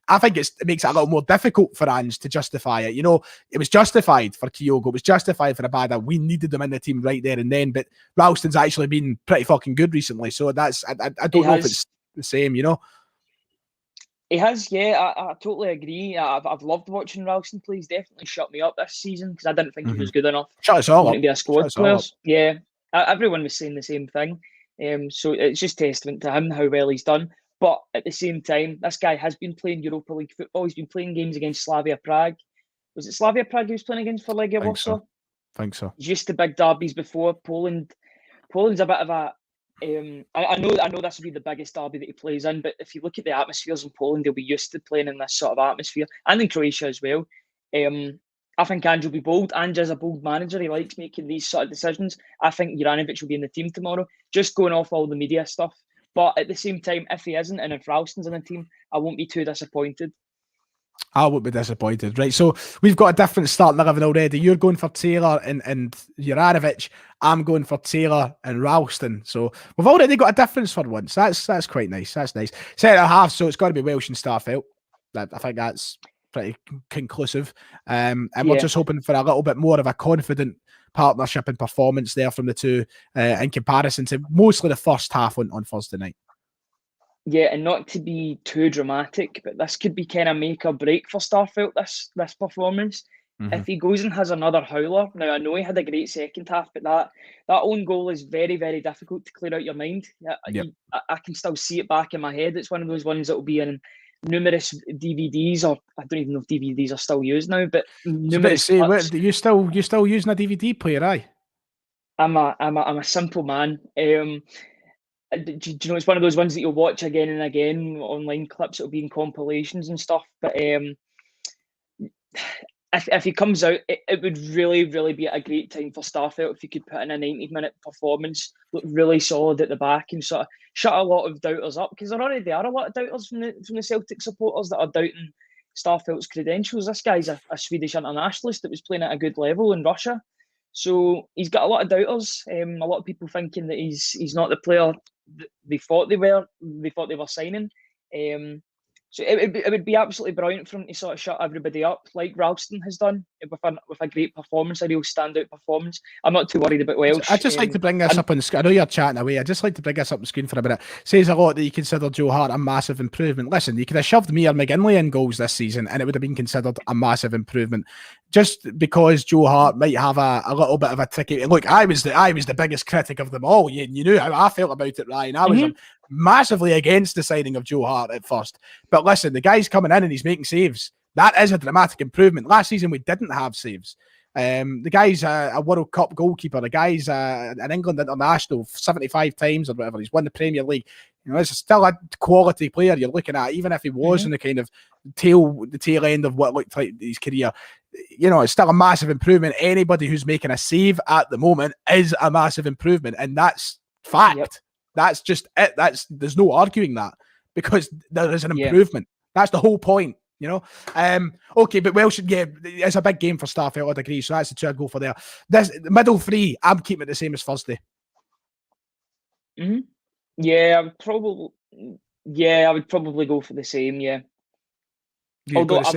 [SPEAKER 1] I think it makes it a little more difficult for Ange to justify it. It was justified for Kyogo, it was justified for Abada. We needed them in the team right there and then, but Ralston's actually been pretty fucking good recently. So that's, I don't know if it's the same,
[SPEAKER 2] He has, yeah, I totally agree. I've loved watching Ralston play. He's definitely shut me up this season because I didn't think he was good enough.
[SPEAKER 1] Shut us all up.
[SPEAKER 2] To be a squad player. Yeah, everyone was saying the same thing. So it's just testament to him how well he's done. But at the same time, this guy has been playing Europa League football. He's been playing games against Slavia Prague. Was it Slavia Prague he was playing against for Legia Warsaw?
[SPEAKER 1] I think so.
[SPEAKER 2] He's used to big derbies before. Poland's a bit of a I know this will be the biggest derby that he plays in, but if you look at the atmospheres in Poland, they'll be used to playing in this sort of atmosphere, and in Croatia as well. I think Ange will be bold. Ange is a bold manager. He likes making these sort of decisions. I think Juranovic will be in the team tomorrow, just going off all the media stuff. But at the same time, if he isn't, and if Ralston's in the team, I won't be too disappointed.
[SPEAKER 1] I won't be disappointed. Right, so we've got a different starting 11 already. You're going for Taylor and Juranovic. I'm going for Taylor and Ralston. So we've already got a difference for once. That's quite nice. That's nice. Centre half, so it's got to be Welsh and Starfelt. I think that's pretty conclusive. And we're just hoping for a little bit more of a confident partnership and performance there from the two in comparison to mostly the first half on Thursday night.
[SPEAKER 2] Yeah, and not to be too dramatic, but this could be kind of make or break for Starfelt, this performance. If he goes and has another howler, now I know he had a great second half, but that own goal is very, very difficult to clear out your mind. I can still see it back in my head. It's one of those ones that will be in numerous DVDs, or I don't even know if DVDs are still used now, but numerous.
[SPEAKER 1] You still using a DVD player, aye?
[SPEAKER 2] I'm a simple man. Do you know, it's one of those ones that you'll watch again and again, online clips. It'll be in compilations and stuff. But if he comes out, it would really, really be a great time for Starfelt if he could put in a 90-minute performance, look really solid at the back, and sort of shut a lot of doubters up, because there already are a lot of doubters from the Celtic supporters that are doubting Starfelt's credentials. This guy's a Swedish internationalist that was playing at a good level in Russia. So he's got a lot of doubters. A lot of people thinking that he's not the player they thought they were. They thought they were signing. So it would be absolutely brilliant for him to sort of shut everybody up like Ralston has done with a great performance, a real standout performance. I'm not too worried about Welsh.
[SPEAKER 1] I'd just like to bring this up on screen. I know you're chatting away. I'd just like to bring this up on screen for a minute. Says a lot that you consider Joe Hart a massive improvement. Listen, you could have shoved me or McGinley in goals this season and it would have been considered a massive improvement. Just because Joe Hart might have a little bit of a tricky look. I was the biggest critic of them all. You knew how I felt about it, Ryan. I was massively against the signing of Joe Hart at first. But listen, the guy's coming in and he's making saves. That is a dramatic improvement. Last season we didn't have saves. The guy's a World Cup goalkeeper. The guy's an England international 75 times or whatever. He's won the Premier League. You know, it's still a quality player you're looking at, even if he was in the kind of tail end of what looked like his career. You know, it's still a massive improvement. Anybody who's making a save at the moment is a massive improvement, and that's fact. Yep. That's just it. There's no arguing that, because there is an improvement. That's the whole point. You know, okay, but Welsh, it's a big game for Starfelt, I'd agree. So that's the two I'd go for there. This the middle three, I'm keeping it the same as Thursday.
[SPEAKER 2] Yeah, I would probably go for the same. Yeah, although I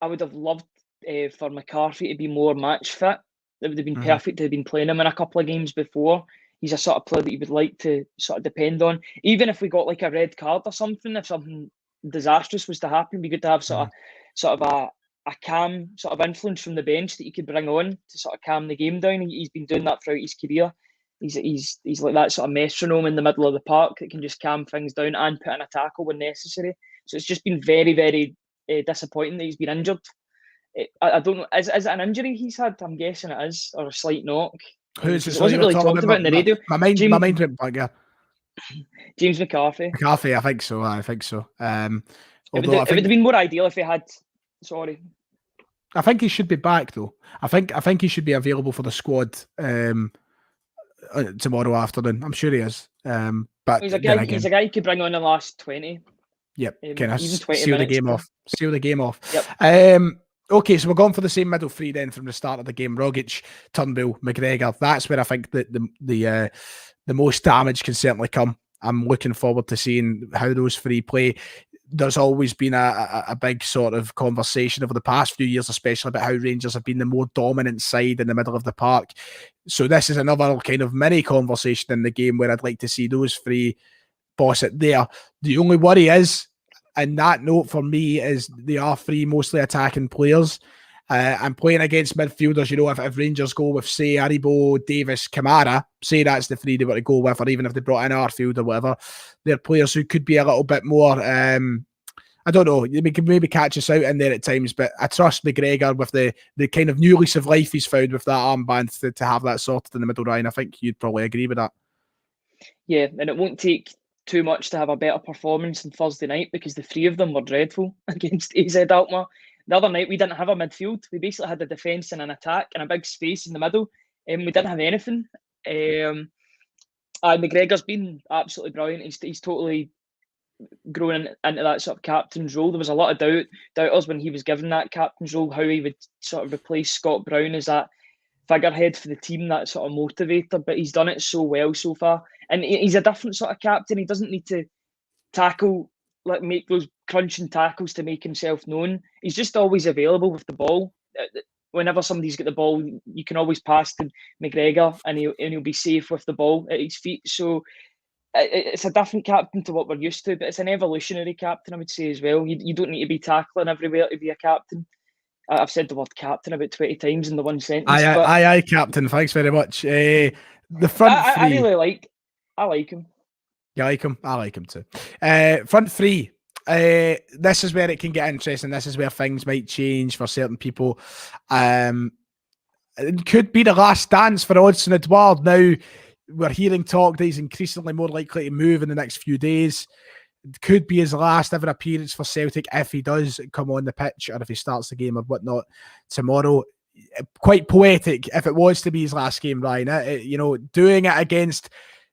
[SPEAKER 2] would have loved for McCarthy to be more match fit. It would have been
[SPEAKER 1] Mhm.
[SPEAKER 2] perfect to have been playing him in a couple of games before. He's a sort of player that you would like to sort of depend on. Even if we got like a red card or something, if something disastrous was to happen, it'd be good to have sort of a calm sort of influence from the bench that you could bring on to sort of calm the game down. He's been doing that throughout his career. He's like that sort of metronome in the middle of the park that can just calm things down and put in a tackle when necessary. So it's just been very, very disappointing that he's been injured. I don't know. Is it an injury he's had? I'm guessing it is, or a slight knock.
[SPEAKER 1] Who is it?
[SPEAKER 2] Because it
[SPEAKER 1] So you
[SPEAKER 2] wasn't
[SPEAKER 1] were
[SPEAKER 2] really
[SPEAKER 1] talking
[SPEAKER 2] talked about
[SPEAKER 1] about
[SPEAKER 2] in the radio.
[SPEAKER 1] my
[SPEAKER 2] James,
[SPEAKER 1] mind went blank. Yeah,
[SPEAKER 2] James McCarthy.
[SPEAKER 1] McCarthy. I think so. I think so.
[SPEAKER 2] It
[SPEAKER 1] Although
[SPEAKER 2] would have been more ideal if he had. Sorry.
[SPEAKER 1] I think he should be back though. I think he should be available for the squad tomorrow afternoon. I'm sure he is. But
[SPEAKER 2] He's a
[SPEAKER 1] then
[SPEAKER 2] guy.
[SPEAKER 1] again,
[SPEAKER 2] He's a guy you could bring on in the last 20.
[SPEAKER 1] yep, kind of
[SPEAKER 2] Even 20
[SPEAKER 1] seal the
[SPEAKER 2] minutes.
[SPEAKER 1] game off. Seal the game off.
[SPEAKER 2] Yep.
[SPEAKER 1] Okay, so we're going for the same middle three then from the start of the game. Rogic, Turnbull, McGregor. That's where I think that the most damage can certainly come. I'm looking forward to seeing how those three play. There's always been a big sort of conversation over the past few years, especially about how Rangers have been the more dominant side in the middle of the park. So this is another kind of mini conversation in the game where I'd like to see those three boss it there. The only worry is, and that note for me, is they are three mostly attacking players. And playing against midfielders, you know, if Rangers go with, say, Aribo, Davis, Kamara, say that's the three they were to go with, or even if they brought in Arfield or whatever, they're players who could be a little bit more, I don't know, they can maybe catch us out in there at times, but I trust McGregor with the kind of new lease of life he's found with that armband to have that sorted in the middle, Ryan. I think you'd probably agree with that.
[SPEAKER 2] Yeah, and it won't take too much to have a better performance on Thursday night because the three of them were dreadful against AZ Alkmaar. The other night we didn't have a midfield. We basically had a defence and an attack and a big space in the middle. And we didn't have anything. McGregor's been absolutely brilliant. He's totally grown into that sort of captain's role. There was a lot of doubters when he was given that captain's role, how he would sort of replace Scott Brown as that figurehead for the team, that sort of motivator. But he's done it so well so far. And he's a different sort of captain. He doesn't need to tackle, like make those crunching tackles to make himself known. He's just always available with the ball. Whenever somebody's got the ball, you can always pass to McGregor and he'll be safe with the ball at his feet. So it's a different captain to what we're used to, but it's an evolutionary captain, I would say, as well. You don't need to be tackling everywhere to be a captain. I've said the word captain about 20 times in the one sentence.
[SPEAKER 1] Aye, Captain. Thanks very much. The front three.
[SPEAKER 2] I like him.
[SPEAKER 1] You like him? I like him too. Front three. This is where it can get interesting. This is where things might change for certain people. It could be the last dance for Odsonne Edouard. Now, we're hearing talk that he's increasingly more likely to move in the next few days. It could be his last ever appearance for Celtic if he does come on the pitch or if he starts the game or whatnot tomorrow. Quite poetic if it was to be his last game, Ryan. Doing it against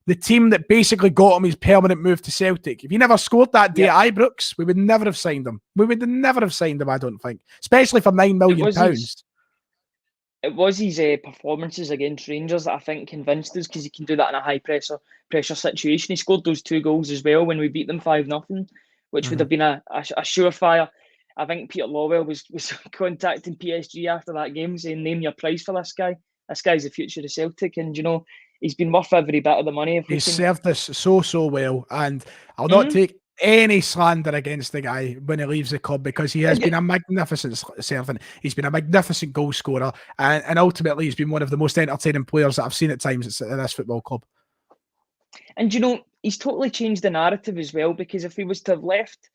[SPEAKER 1] the team that basically got him his permanent move to Celtic. If he never scored that day at Ibrox, we would never have signed him. We would never have signed him, I don't think. Especially for £9 million.
[SPEAKER 2] It was his performances against Rangers that I think convinced us, because he can do that in a high pressure situation. He scored those 2 goals as well when we beat them 5-0, which would have been a surefire. I think Peter Lawwell was contacting PSG after that game saying, name your price for this guy. This guy's the future of Celtic, and he's been worth every bit of the money.
[SPEAKER 1] He's served us so well, and I'll not take any slander against the guy when he leaves the club, because he has been a magnificent servant. He's been a magnificent goal scorer, and ultimately he's been one of the most entertaining players that I've seen at times at this football club.
[SPEAKER 2] And he's totally changed the narrative as well, because if he was to have left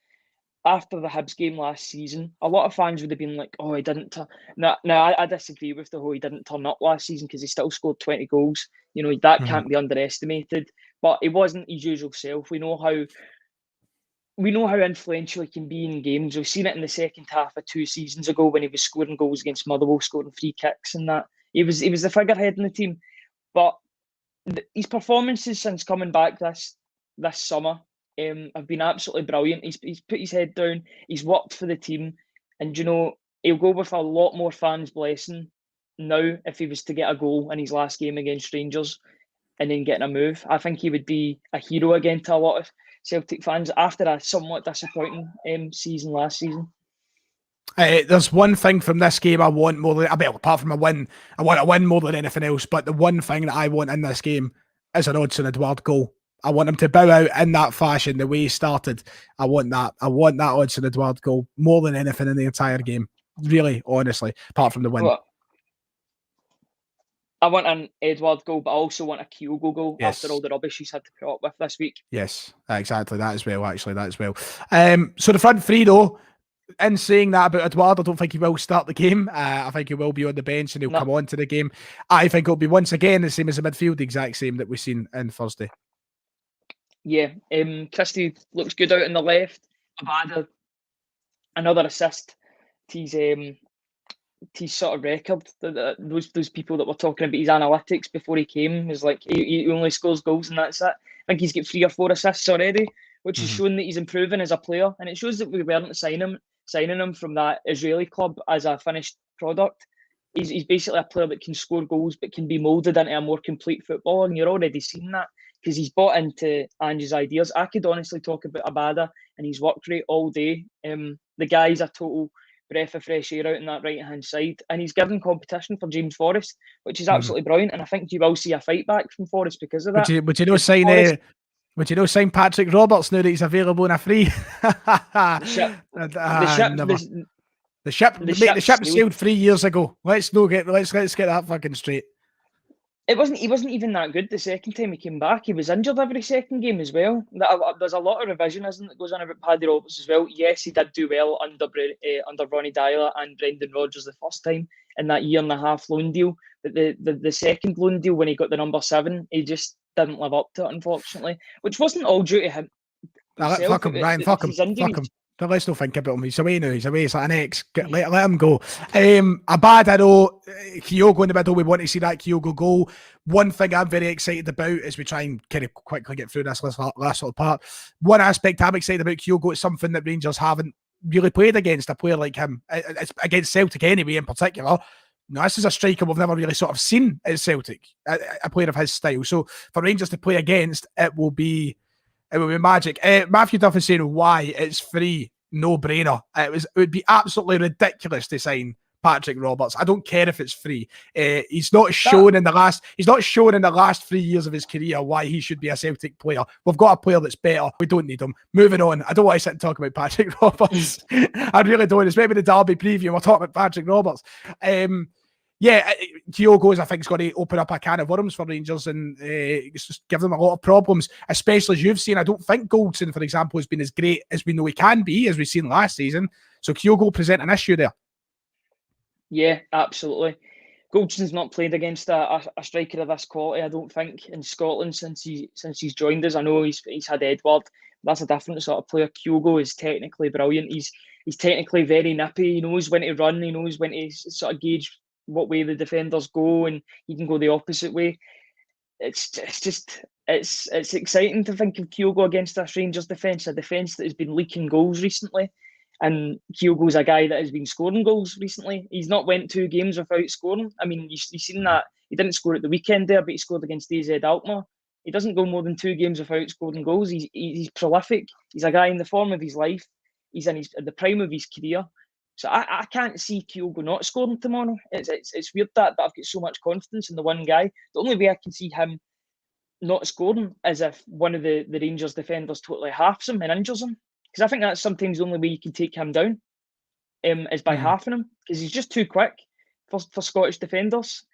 [SPEAKER 2] after the Hibs game last season, a lot of fans would have been like, oh, he didn't No, I disagree with the whole he didn't turn up last season, because he still scored 20 goals. That can't be underestimated. But he wasn't his usual self. We know how influential he can be in games. We've seen it in the second half of 2 seasons ago when he was scoring goals against Motherwell, scoring free kicks and that. He was the figurehead in the team. But his performances since coming back this summer have been absolutely brilliant. He's put his head down. He's worked for the team. And, he'll go with a lot more fans' blessing now if he was to get a goal in his last game against Rangers and then getting a move. I think he would be a hero again to a lot of Celtic fans after a somewhat disappointing season last season.
[SPEAKER 1] There's one thing from this game I want more than, apart from a win, I want a win more than anything else. But the one thing that I want in this game is an Odsonne Edouard goal. I want him to bow out in that fashion, the way he started. I want that. I want that Odsonne Edouard goal more than anything in the entire game. Really, honestly, apart from the win.
[SPEAKER 2] Well, I want an Edouard goal, but I also want a Kyogo goal after all the rubbish he's had to put up with this week.
[SPEAKER 1] Yes, exactly. That as well, actually. That as well. So the front three, though, in saying that about Edouard, I don't think he will start the game. I think he will be on the bench and he'll come on to the game. I think it'll be once again the same as the midfield, the exact same that we've seen in Thursday.
[SPEAKER 2] Yeah, Christie looks good out on the left. Abada, another assist. He's sort of record. Those people that were talking about his analytics before he came is like he only scores goals and that's it. I think he's got 3 or 4 assists already, which is showing that he's improving as a player, and it shows that we weren't signing him from that Israeli club as a finished product. He's basically a player that can score goals but can be moulded into a more complete footballer, and you're already seeing that because he's bought into Ange's ideas. I could honestly talk about Abada and his work rate all day. The guy's a total breath of fresh air out on that right-hand side, and he's given competition for James Forrest, which is absolutely brilliant, and I think you will see a fight back from Forrest because of that.
[SPEAKER 1] Would you know sign Patrick Roberts now that he's available in a free? The ship sailed 3 years ago. Let's get that fucking straight.
[SPEAKER 2] He wasn't even that good the second time he came back. He was injured every second game as well. There's a lot of revisionism that goes on about Paddy Roberts as well. Yes, he did do well under Ronnie Dyler and Brendan Rodgers the first time in that 1.5-year loan deal. But the second loan deal, when he got the number 7, he just didn't live up to it, unfortunately. Which wasn't all due to him.
[SPEAKER 1] Fuck him, Ryan. Fuck him. Let's not think about him. He's away now. He's away. It's like an ex. Let him go. Abada, though, Kyogo in the middle. We want to see that Kyogo goal. One thing I'm very excited about as we try and kind of quickly get through this last little part. One aspect I'm excited about Kyogo is something that Rangers haven't really played against a player like him. It's against Celtic anyway, in particular. No, this is a striker we've never really sort of seen at Celtic, a player of his style. So for Rangers to play against, it will be magic. Matthew Duff is saying why it's free, no brainer. It would be absolutely ridiculous to sign Patrick Roberts. I don't care if it's free. He's not shown in the last 3 years of his career why he should be a Celtic player. We've got a player that's better. We don't need him. Moving on. I don't want to sit and talk about Patrick Roberts. I really don't. It's maybe the Derby preview. We're talking about Patrick Roberts. Kyogo's, I think, is going to open up a can of worms for Rangers and just give them a lot of problems, especially as you've seen. I don't think Goldson, for example, has been as great as we know he can be, as we've seen last season. So Kyogo present an issue there.
[SPEAKER 2] Yeah, absolutely. Goldson's not played against a striker of this quality, I don't think, in Scotland since he's joined us. I know he's had Edouard. That's a different sort of player. Kyogo is technically brilliant. He's technically very nippy. He knows when to run. He knows when to sort of gauge what way the defenders go, and he can go the opposite way. It's exciting to think of Kyogo against this Rangers defence, a defence that has been leaking goals recently. And Kyogo's a guy that has been scoring goals recently. He's not went 2 games without scoring. I mean, you've seen that. He didn't score at the weekend there, but he scored against AZ Alkmaar. He doesn't go more than 2 games without scoring goals. He's prolific. He's a guy in the form of his life. He's in the prime of his career. So I can't see Kyogo not scoring tomorrow. It's weird that, but I've got so much confidence in the one guy. The only way I can see him not scoring is if one of the Rangers defenders totally halves him and injures him. Because I think that's sometimes the only way you can take him down is by halving him. Because he's just too quick for Scottish defenders.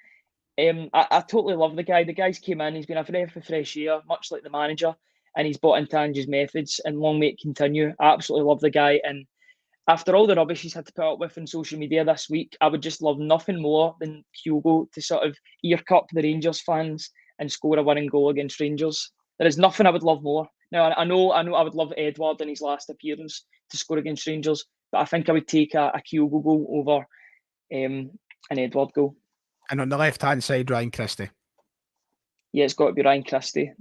[SPEAKER 2] I totally love the guy. The guy's came in. He's been a breath of fresh air, much like the manager. And he's bought into Ange's methods. And long may it continue. I absolutely love the guy. And after all the rubbish he's had to put up with on social media this week, I would just love nothing more than Kyogo to sort of ear cup the Rangers fans and score a winning goal against Rangers. There is nothing I would love more. Now, I know I would love Edouard in his last appearance to score against Rangers, but I think I would take a Kyogo goal over an Edouard goal.
[SPEAKER 1] And on the left-hand side, Ryan Christie.
[SPEAKER 2] Yeah, it's got to be Ryan Christie.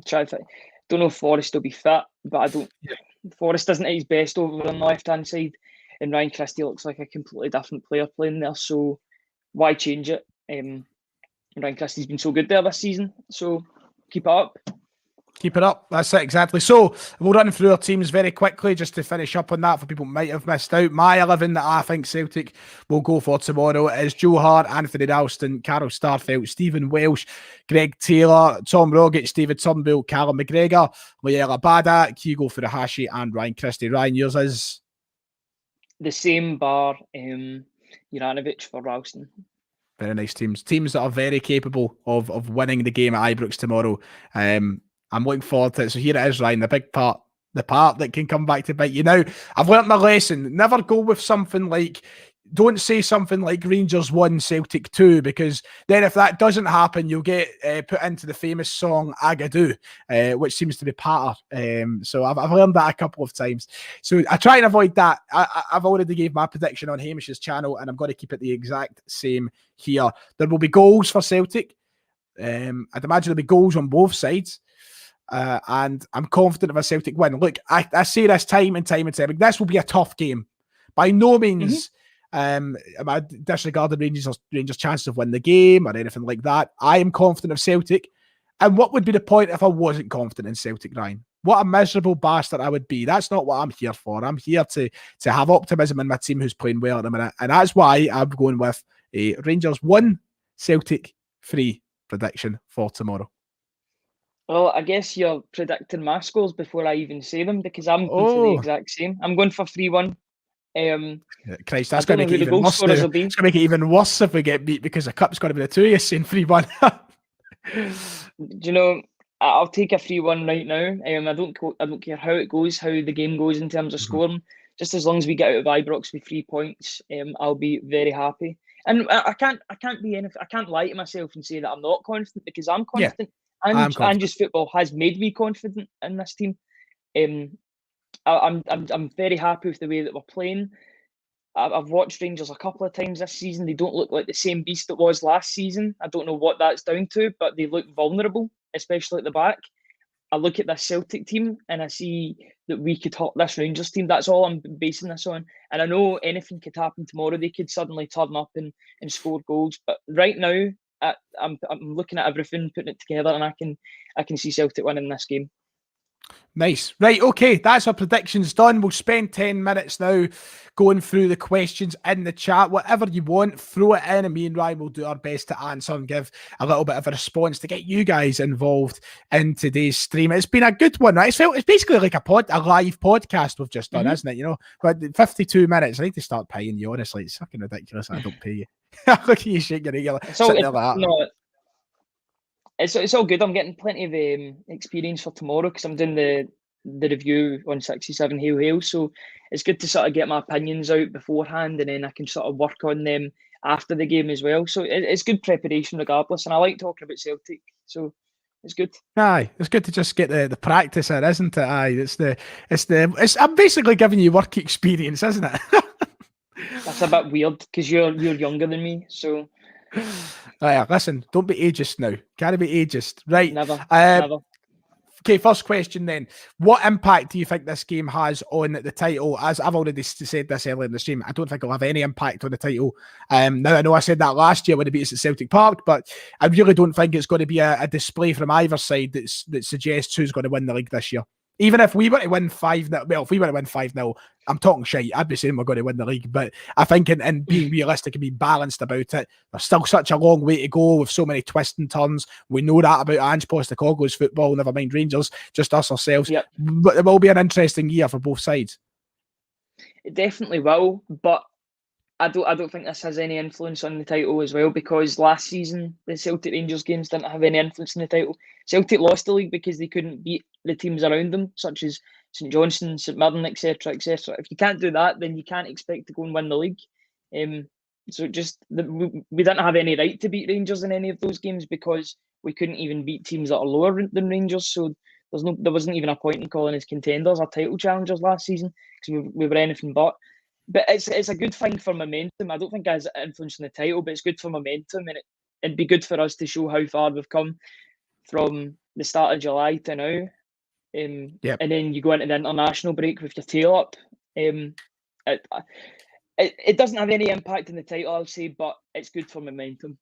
[SPEAKER 2] Try to think. Don't know if Forrest will be fit, but I don't. Yeah. Forrest isn't at his best over on the left-hand side, and Ryan Christie looks like a completely different player playing there, so why change it? Ryan Christie's been so good there this season, so keep it up.
[SPEAKER 1] Keep it up. That's it, exactly. So we'll run through our teams very quickly just to finish up on that for people who might have missed out. My 11 that I think Celtic will go for tomorrow is Joe Hart, Anthony Ralston, Carol Starfelt, Stephen Welsh, Greg Taylor, Tom Rogic, Stephen Turnbull, Callum McGregor, Liela Bada, Kigo Furuhashi, and Ryan Christie. Ryan, yours is?
[SPEAKER 2] The same bar Juranovic for Ralston.
[SPEAKER 1] Very nice teams. Teams that are very capable of winning the game at Ibrox tomorrow. I'm looking forward to it. So here it is, Ryan, the part that can come back to bite you. Now, I've learnt my lesson. Never go with something like, don't say something like Rangers 1, Celtic 2, because then if that doesn't happen, you'll get put into the famous song Agadoo, which seems to be patter. So I've learned that a couple of times. So I try and avoid that. I've already gave my prediction on Hamish's channel, and I'm going to keep it the exact same here. There will be goals for Celtic. I'd imagine there'll be goals on both sides. And I'm confident of a Celtic win. Look, I say this time and time. This will be a tough game. By no means am I disregarding Rangers' chances of winning the game or anything like that. I am confident of Celtic. And what would be the point if I wasn't confident in Celtic, Ryan? What a miserable bastard I would be. That's not what I'm here for. I'm here to have optimism in my team who's playing well at the minute. And that's why I'm going with a Rangers 1, Celtic 3 prediction for tomorrow.
[SPEAKER 2] Well, I guess you're predicting my scores before I even say them, because I'm going for the exact same. I'm going for 3-1.
[SPEAKER 1] Christ, that's going to make it even worse. It's going to make it even worse if we get beat, because the cup's going to be the two of you saying 3-1.
[SPEAKER 2] Do you know, I'll take a 3-1 right now. I don't care how it goes, how the game goes in terms of scoring. Just as long as we get out of Ibrox with 3 points, I'll be very happy. And I can't lie to myself and say that I'm not confident, because I'm confident. And just football has made me confident in this team. I'm very happy with the way that we're playing. I've watched Rangers a couple of times this season. They don't look like the same beast it was last season. I don't know what that's down to, but they look vulnerable, especially at the back. I look at this Celtic team and I see that we could hurt this Rangers team. That's all I'm basing this on. And I know anything could happen tomorrow. They could suddenly turn up and score goals. But right now, I'm looking at everything, putting it together, and I can see Celtic winning this game.
[SPEAKER 1] Nice. Right, okay, that's our predictions done. We'll spend 10 minutes now going through the questions in the chat. Whatever you want, throw it in, and me and Ryan will do our best to answer and give a little bit of a response to get you guys involved in today's stream. It's been a good one, right? It's basically like a live podcast we've just done, isn't it? You know, but 52 minutes. I need to start paying you, honestly. It's fucking ridiculous. I don't pay you. Look at you shaking your head.
[SPEAKER 2] It's all good. I'm getting plenty of experience for tomorrow, because I'm doing the review on 67 Hail Hail. So it's good to sort of get my opinions out beforehand, and then I can sort of work on them after the game as well. So it's good preparation regardless. And I like talking about Celtic. So it's good.
[SPEAKER 1] Aye, it's good to just get the practice in, isn't it? Aye, I'm basically giving you work experience, isn't it?
[SPEAKER 2] That's a bit weird, because you're younger than me, so.
[SPEAKER 1] Listen, don't be ageist now. Can't be ageist, right?
[SPEAKER 2] Never.
[SPEAKER 1] Okay, first question then. What impact do you think this game has on the title? As I've already said this earlier in the stream, I don't think it'll have any impact on the title. Now, I know I said that last year when it beat us at Celtic Park, but I really don't think it's going to be a display from either side that suggests who's going to win the league this year. Even if we were to win 5-0, well, if we were to win 5-0, I'm talking shite. I'd be saying we're going to win the league. But I think in being realistic and being balanced about it, there's still such a long way to go with so many twists and turns. We know that about Ange Postecoglou's football, never mind Rangers, just us ourselves.
[SPEAKER 2] Yep.
[SPEAKER 1] But it will be an interesting year for both sides.
[SPEAKER 2] It definitely will, but I don't think this has any influence on the title as well, because last season the Celtic Rangers games didn't have any influence on the title. Celtic lost the league because they couldn't beat the teams around them, such as St Johnstone, St Mirren, etc., etc. If you can't do that, then you can't expect to go and win the league. So we didn't have any right to beat Rangers in any of those games, because we couldn't even beat teams that are lower than Rangers. So there wasn't even a point in calling us contenders or title challengers last season, because we were anything but. But it's a good thing for momentum. I don't think it has influence on the title, but it's good for momentum, and it'd be good for us to show how far we've come from the start of July to now. And then you go into the international break with your tail up. It doesn't have any impact on the title, I'll say, but it's good for momentum.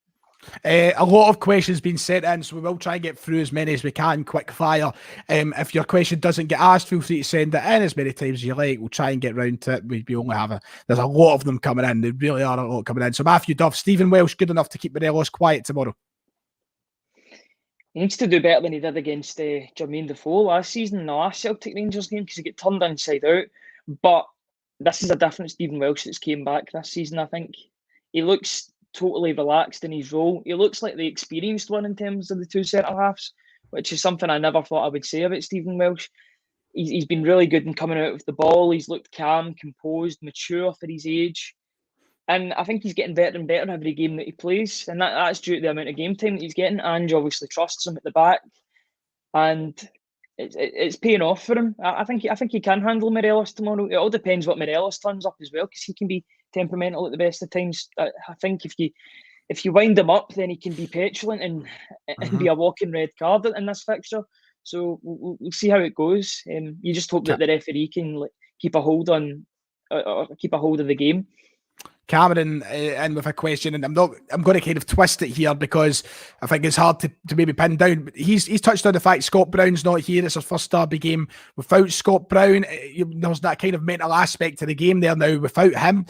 [SPEAKER 1] A lot of questions being sent in, so we will try and get through as many as we can, quick fire. If your question doesn't get asked, feel free to send it in as many times as you like. We'll try and get round to it. We only have there's a lot of them coming in. There really are a lot coming in. So Matthew Duff, Stephen Welsh, good enough to keep Morelos quiet tomorrow.
[SPEAKER 2] He needs to do better than he did against Jermaine Defoe last season in the last Celtic Rangers game, because he got turned inside out. But this is a different Stephen Welsh that's came back this season, I think. He looks totally relaxed in his role. He looks like the experienced one in terms of the two centre-halves, which is something I never thought I would say about Stephen Welsh. He's been really good in coming out with the ball. He's looked calm, composed, mature for his age. And I think he's getting better and better every game that he plays. And that's due to the amount of game time that he's getting. Ange obviously trusts him at the back. And it's paying off for him. I think he can handle Morelos tomorrow. It all depends what Morelos turns up as well, because he can be temperamental at the best of times. I think if you wind him up, then he can be petulant and be a walking red card in this fixture. So we'll see how it goes. You just hope that the referee can keep a hold of the game.
[SPEAKER 1] Cameron in with a question, and I'm going to kind of twist it here because I think it's hard to maybe pin down. But he's touched on the fact Scott Brown's not here. It's his first derby game without Scott Brown. There's that kind of mental aspect to the game there now. Without him,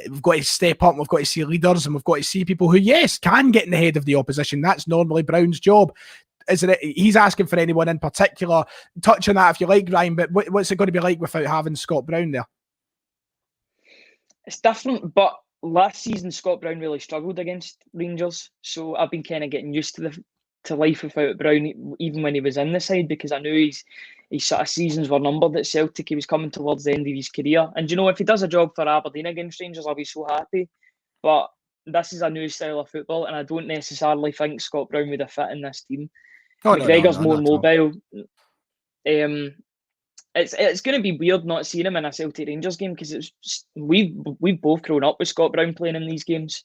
[SPEAKER 1] we've got to step up. We've got to see leaders, and we've got to see people who, yes, can get in the head of the opposition. That's normally Brown's job. Isn't it? He's asking for anyone in particular. Touch on that if you like, Ryan. But what's it going to be like without having Scott Brown there?
[SPEAKER 2] It's different, but last season Scott Brown really struggled against Rangers, so I've been kind of getting used to life without Brown, even when he was in the side, because I knew his sort of seasons were numbered at Celtic. He was coming towards the end of his career, and if he does a job for Aberdeen against Rangers, I'll be so happy. But this is a new style of football, and I don't necessarily think Scott Brown would have fit in this team. McGregor's more mobile. It's going to be weird not seeing him in a Celtic Rangers game, because we've both grown up with Scott Brown playing in these games.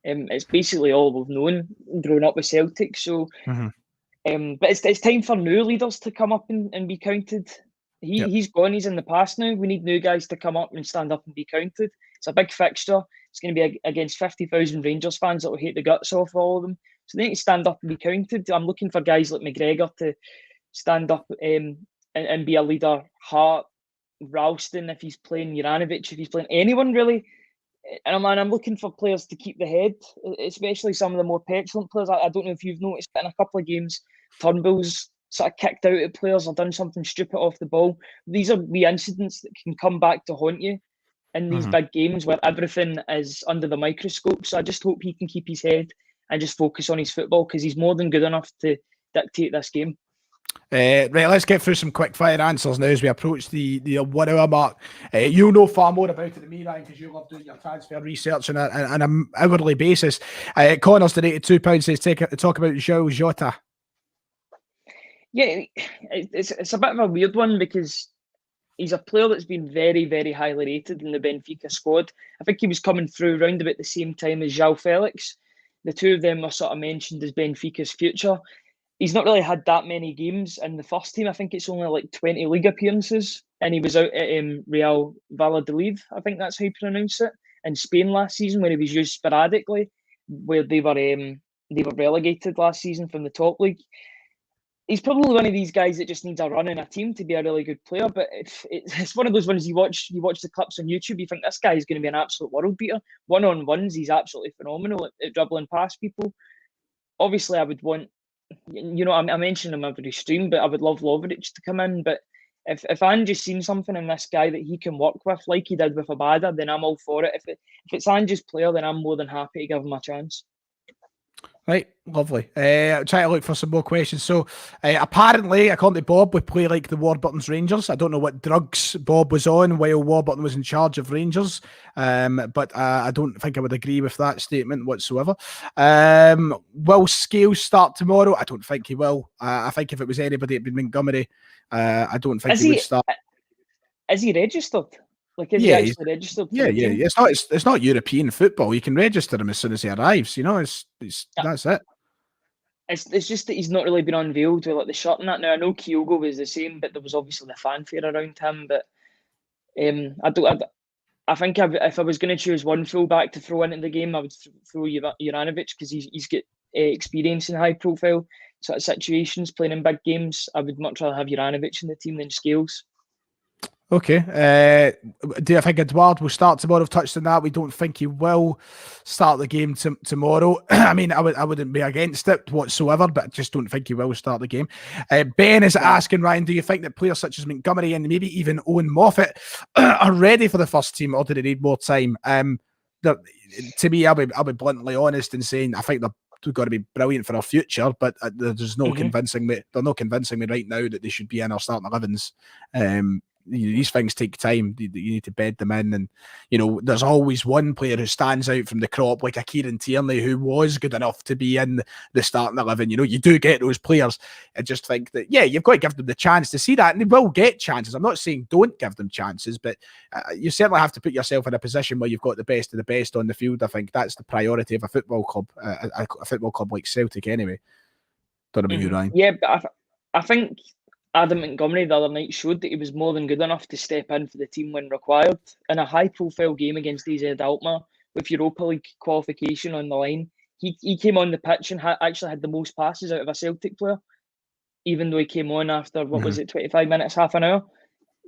[SPEAKER 2] It's basically all we've known growing up with Celtic. So, but it's time for new leaders to come up and be counted. He's gone. He's in the past now. We need new guys to come up and stand up and be counted. It's a big fixture. It's going to be against 50,000 Rangers fans that will hate the guts off all of them. So they need to stand up and be counted. I'm looking for guys like McGregor to stand up and be a leader. Hart, Ralston, if he's playing, Juranovic, if he's playing, anyone really. And I'm looking for players to keep the head, especially some of the more petulant players. I don't know if you've noticed, but in a couple of games, Turnbull's sort of kicked out at players or done something stupid off the ball. These are the incidents that can come back to haunt you in these big games where everything is under the microscope. So I just hope he can keep his head and just focus on his football, because he's more than good enough to dictate this game.
[SPEAKER 1] Right, let's get through some quick fire answers now as we approach the 1 hour mark. You'll know far more about it than me, Ryan, because you love doing your transfer research on an hourly basis. Connor's donated £2, says talk about João Jota.
[SPEAKER 2] Yeah, it's a bit of a weird one, because he's a player that's been very, very highly rated in the Benfica squad. I think he was coming through around about the same time as João Felix. The two of them were sort of mentioned as Benfica's future. He's not really had that many games in the first team. I think it's only like 20 league appearances, and he was out at Real Valladolid, I think that's how you pronounce it, in Spain last season, where he was used sporadically, where they were relegated last season from the top league. He's probably one of these guys that just needs a run in a team to be a really good player. But it's one of those ones you watch the clips on YouTube, you think this guy is going to be an absolute world beater. One-on-ones, he's absolutely phenomenal at dribbling past people. Obviously, I would want, I mention him every stream, but I would love Lovric to come in. But if Ange's seen something in this guy that he can work with, like he did with Abada, then I'm all for it. If it's Ange's player, then I'm more than happy to give him a chance.
[SPEAKER 1] Right, lovely. Try to look for some more questions. So, apparently, according to Bob, we play like the Warburton's Rangers. I don't know what drugs Bob was on while Warburton was in charge of Rangers, but I don't think I would agree with that statement whatsoever. Will Scales start tomorrow? I don't think he will. I think if it was anybody, it'd be Montgomery. I don't think he would start.
[SPEAKER 2] Is he registered? Like, is he actually registered?
[SPEAKER 1] Yeah. It's not European football. You can register him as soon as he arrives. That's it.
[SPEAKER 2] It's just that he's not really been unveiled with like the shirt and that. Now I know Kyogo was the same, but there was obviously the fanfare around him. But I think if I was going to choose one fullback to throw into the game, I would throw Juranovic, because he's got experience in high profile sort of situations, playing in big games. I would much rather have Juranovic in the team than Scales.
[SPEAKER 1] Okay. Do you think Edouard will start tomorrow? I've touched on that. We don't think he will start the game tomorrow. I mean, I wouldn't be against it whatsoever, but I just don't think he will start the game. Ben is asking, Ryan, do you think that players such as Montgomery and maybe even Owen Moffat are ready for the first team, or do they need more time? To me, I'll be bluntly honest in saying I think they've got to be brilliant for our future, but there's no convincing me. They're not convincing me right now that they should be in our starting 11s. These things take time. You need to bed them in, and there's always one player who stands out from the crop, like a Kieran Tierney, who was good enough to be in the starting 11. You do get those players. I just think that you've got to give them the chance to see that, and they will get chances. I'm not saying don't give them chances, but you certainly have to put yourself in a position where you've got the best of the best on the field. I think that's the priority of a football club, a football club like Celtic, anyway. Don't know about you, Ryan.
[SPEAKER 2] Yeah, but I think Adam Montgomery the other night showed that he was more than good enough to step in for the team when required. In a high-profile game against AZ Alkmaar, with Europa League qualification on the line, he came on the pitch and actually had the most passes out of a Celtic player, even though he came on after, 25 minutes, half an hour.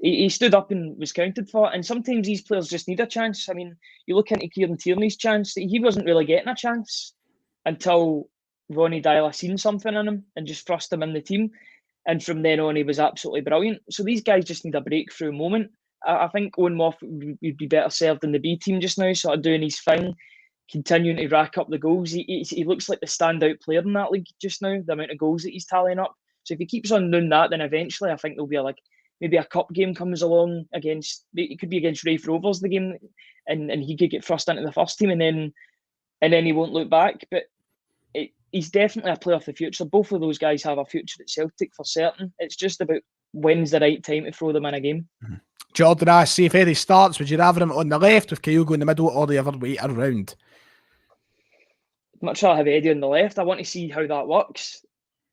[SPEAKER 2] He stood up and was counted for it. And sometimes these players just need a chance. I mean, you look into Kieran Tierney's chance, he wasn't really getting a chance until Ronnie Dyla seen something in him and just thrust him in the team. And from then on, he was absolutely brilliant. So these guys just need a breakthrough moment. I think Owen Moffat would be better served in the B team just now, sort of doing his thing, continuing to rack up the goals. He looks like the standout player in that league just now, the amount of goals that he's tallying up. So if he keeps on doing that, then eventually I think there'll be maybe a cup game comes along it could be against Raith Rovers, the game, and he could get thrust into the first team, and then he won't look back. But he's definitely a player for the future. Both of those guys have a future at Celtic for certain. It's just about when's the right time to throw them in a game.
[SPEAKER 1] Jordan asks, see if Eddie starts, would you rather him on the left with Kyogo in the middle or the other way around?
[SPEAKER 2] Much rather have Eddie on the left. I want to see how that works.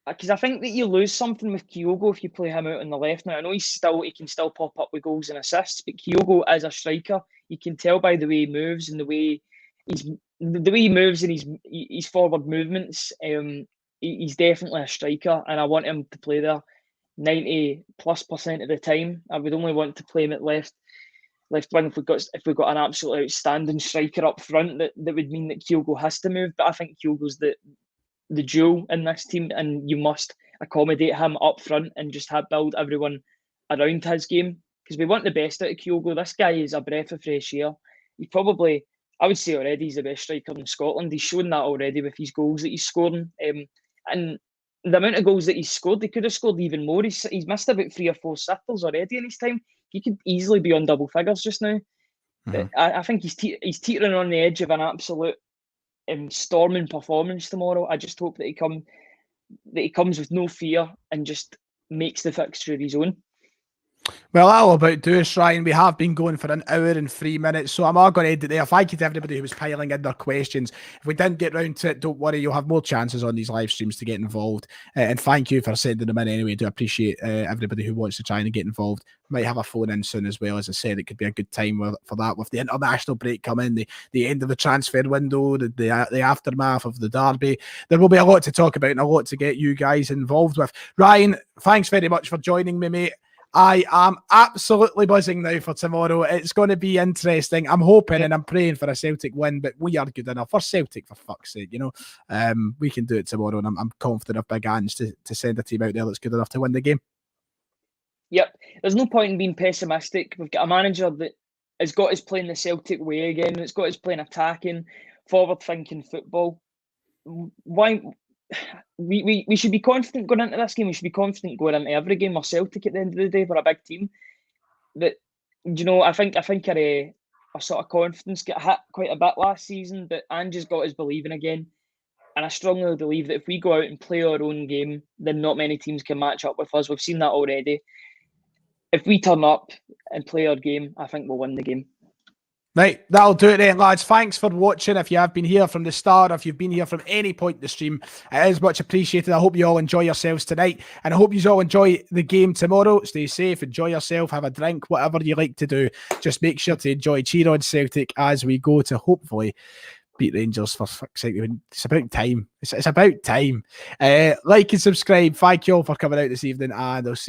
[SPEAKER 2] Because I think that you lose something with Kyogo if you play him out on the left. Now, I know he can still pop up with goals and assists, but Kyogo as a striker, you can tell by the way he moves and the way he moves and his forward movements. He's definitely a striker, and I want him to play there 90+% of the time. I would only want to play him at left wing if we've got an absolutely outstanding striker up front. That would mean that Kyogo has to move. But I think Kyogo's the jewel in this team, and you must accommodate him up front and just build everyone around his game, because we want the best out of Kyogo. This guy is a breath of fresh air. He's probably, I would say already, he's the best striker in Scotland. He's shown that already with his goals that he's scoring. And the amount of goals that he's scored, he could have scored even more. He's missed about 3 or 4 sittles already in his time. He could easily be on double figures just now. But I think he's teetering on the edge of an absolute storming performance tomorrow. I just hope that he comes with no fear and just makes the fixture his own.
[SPEAKER 1] Well, that'll about do us, Ryan. We have been going for an hour and 3 minutes, so I'm all going to end it there. Thank you to everybody who was piling in their questions. If we didn't get round to it, don't worry, you'll have more chances on these live streams to get involved. And thank you for sending them in anyway. I do appreciate everybody who wants to try and get involved. Might have a phone in soon as well. As I said, it could be a good time for that, with the international break coming, the end of the transfer window, the aftermath of the derby. There will be a lot to talk about and a lot to get you guys involved with. Ryan, thanks very much for joining me, mate. I am absolutely buzzing now for tomorrow. It's going to be interesting. I'm hoping and I'm praying for a Celtic win, but we are good enough for Celtic, for fuck's sake. We can do it tomorrow, and I'm confident of Big Ange to send a team out there that's good enough to win the game.
[SPEAKER 2] Yep, there's no point in being pessimistic. We've got a manager that has got us playing the Celtic way again. It's got us playing attacking, forward-thinking football. Why? We should be confident going into this game. We should be confident going into every game. We're Celtic at the end of the day. We're a big team. But I think our sort of confidence got hit quite a bit last season. But Ange has got us believing again, and I strongly believe that if we go out and play our own game, then not many teams can match up with us. We've seen that already. If we turn up and play our game, I think we'll win the game.
[SPEAKER 1] Right, that'll do it then, lads. Thanks for watching. If you have been here from the start, or if you've been here from any point in the stream, it is much appreciated. I hope you all enjoy yourselves tonight, and I hope you all enjoy the game tomorrow. Stay safe, enjoy yourself, have a drink, whatever you like to do. Just make sure to enjoy. Cheer on Celtic as we go to hopefully beat Rangers for fuck's sake. It's about time. It's about time. Like and subscribe. Thank you all for coming out this evening, and I'll see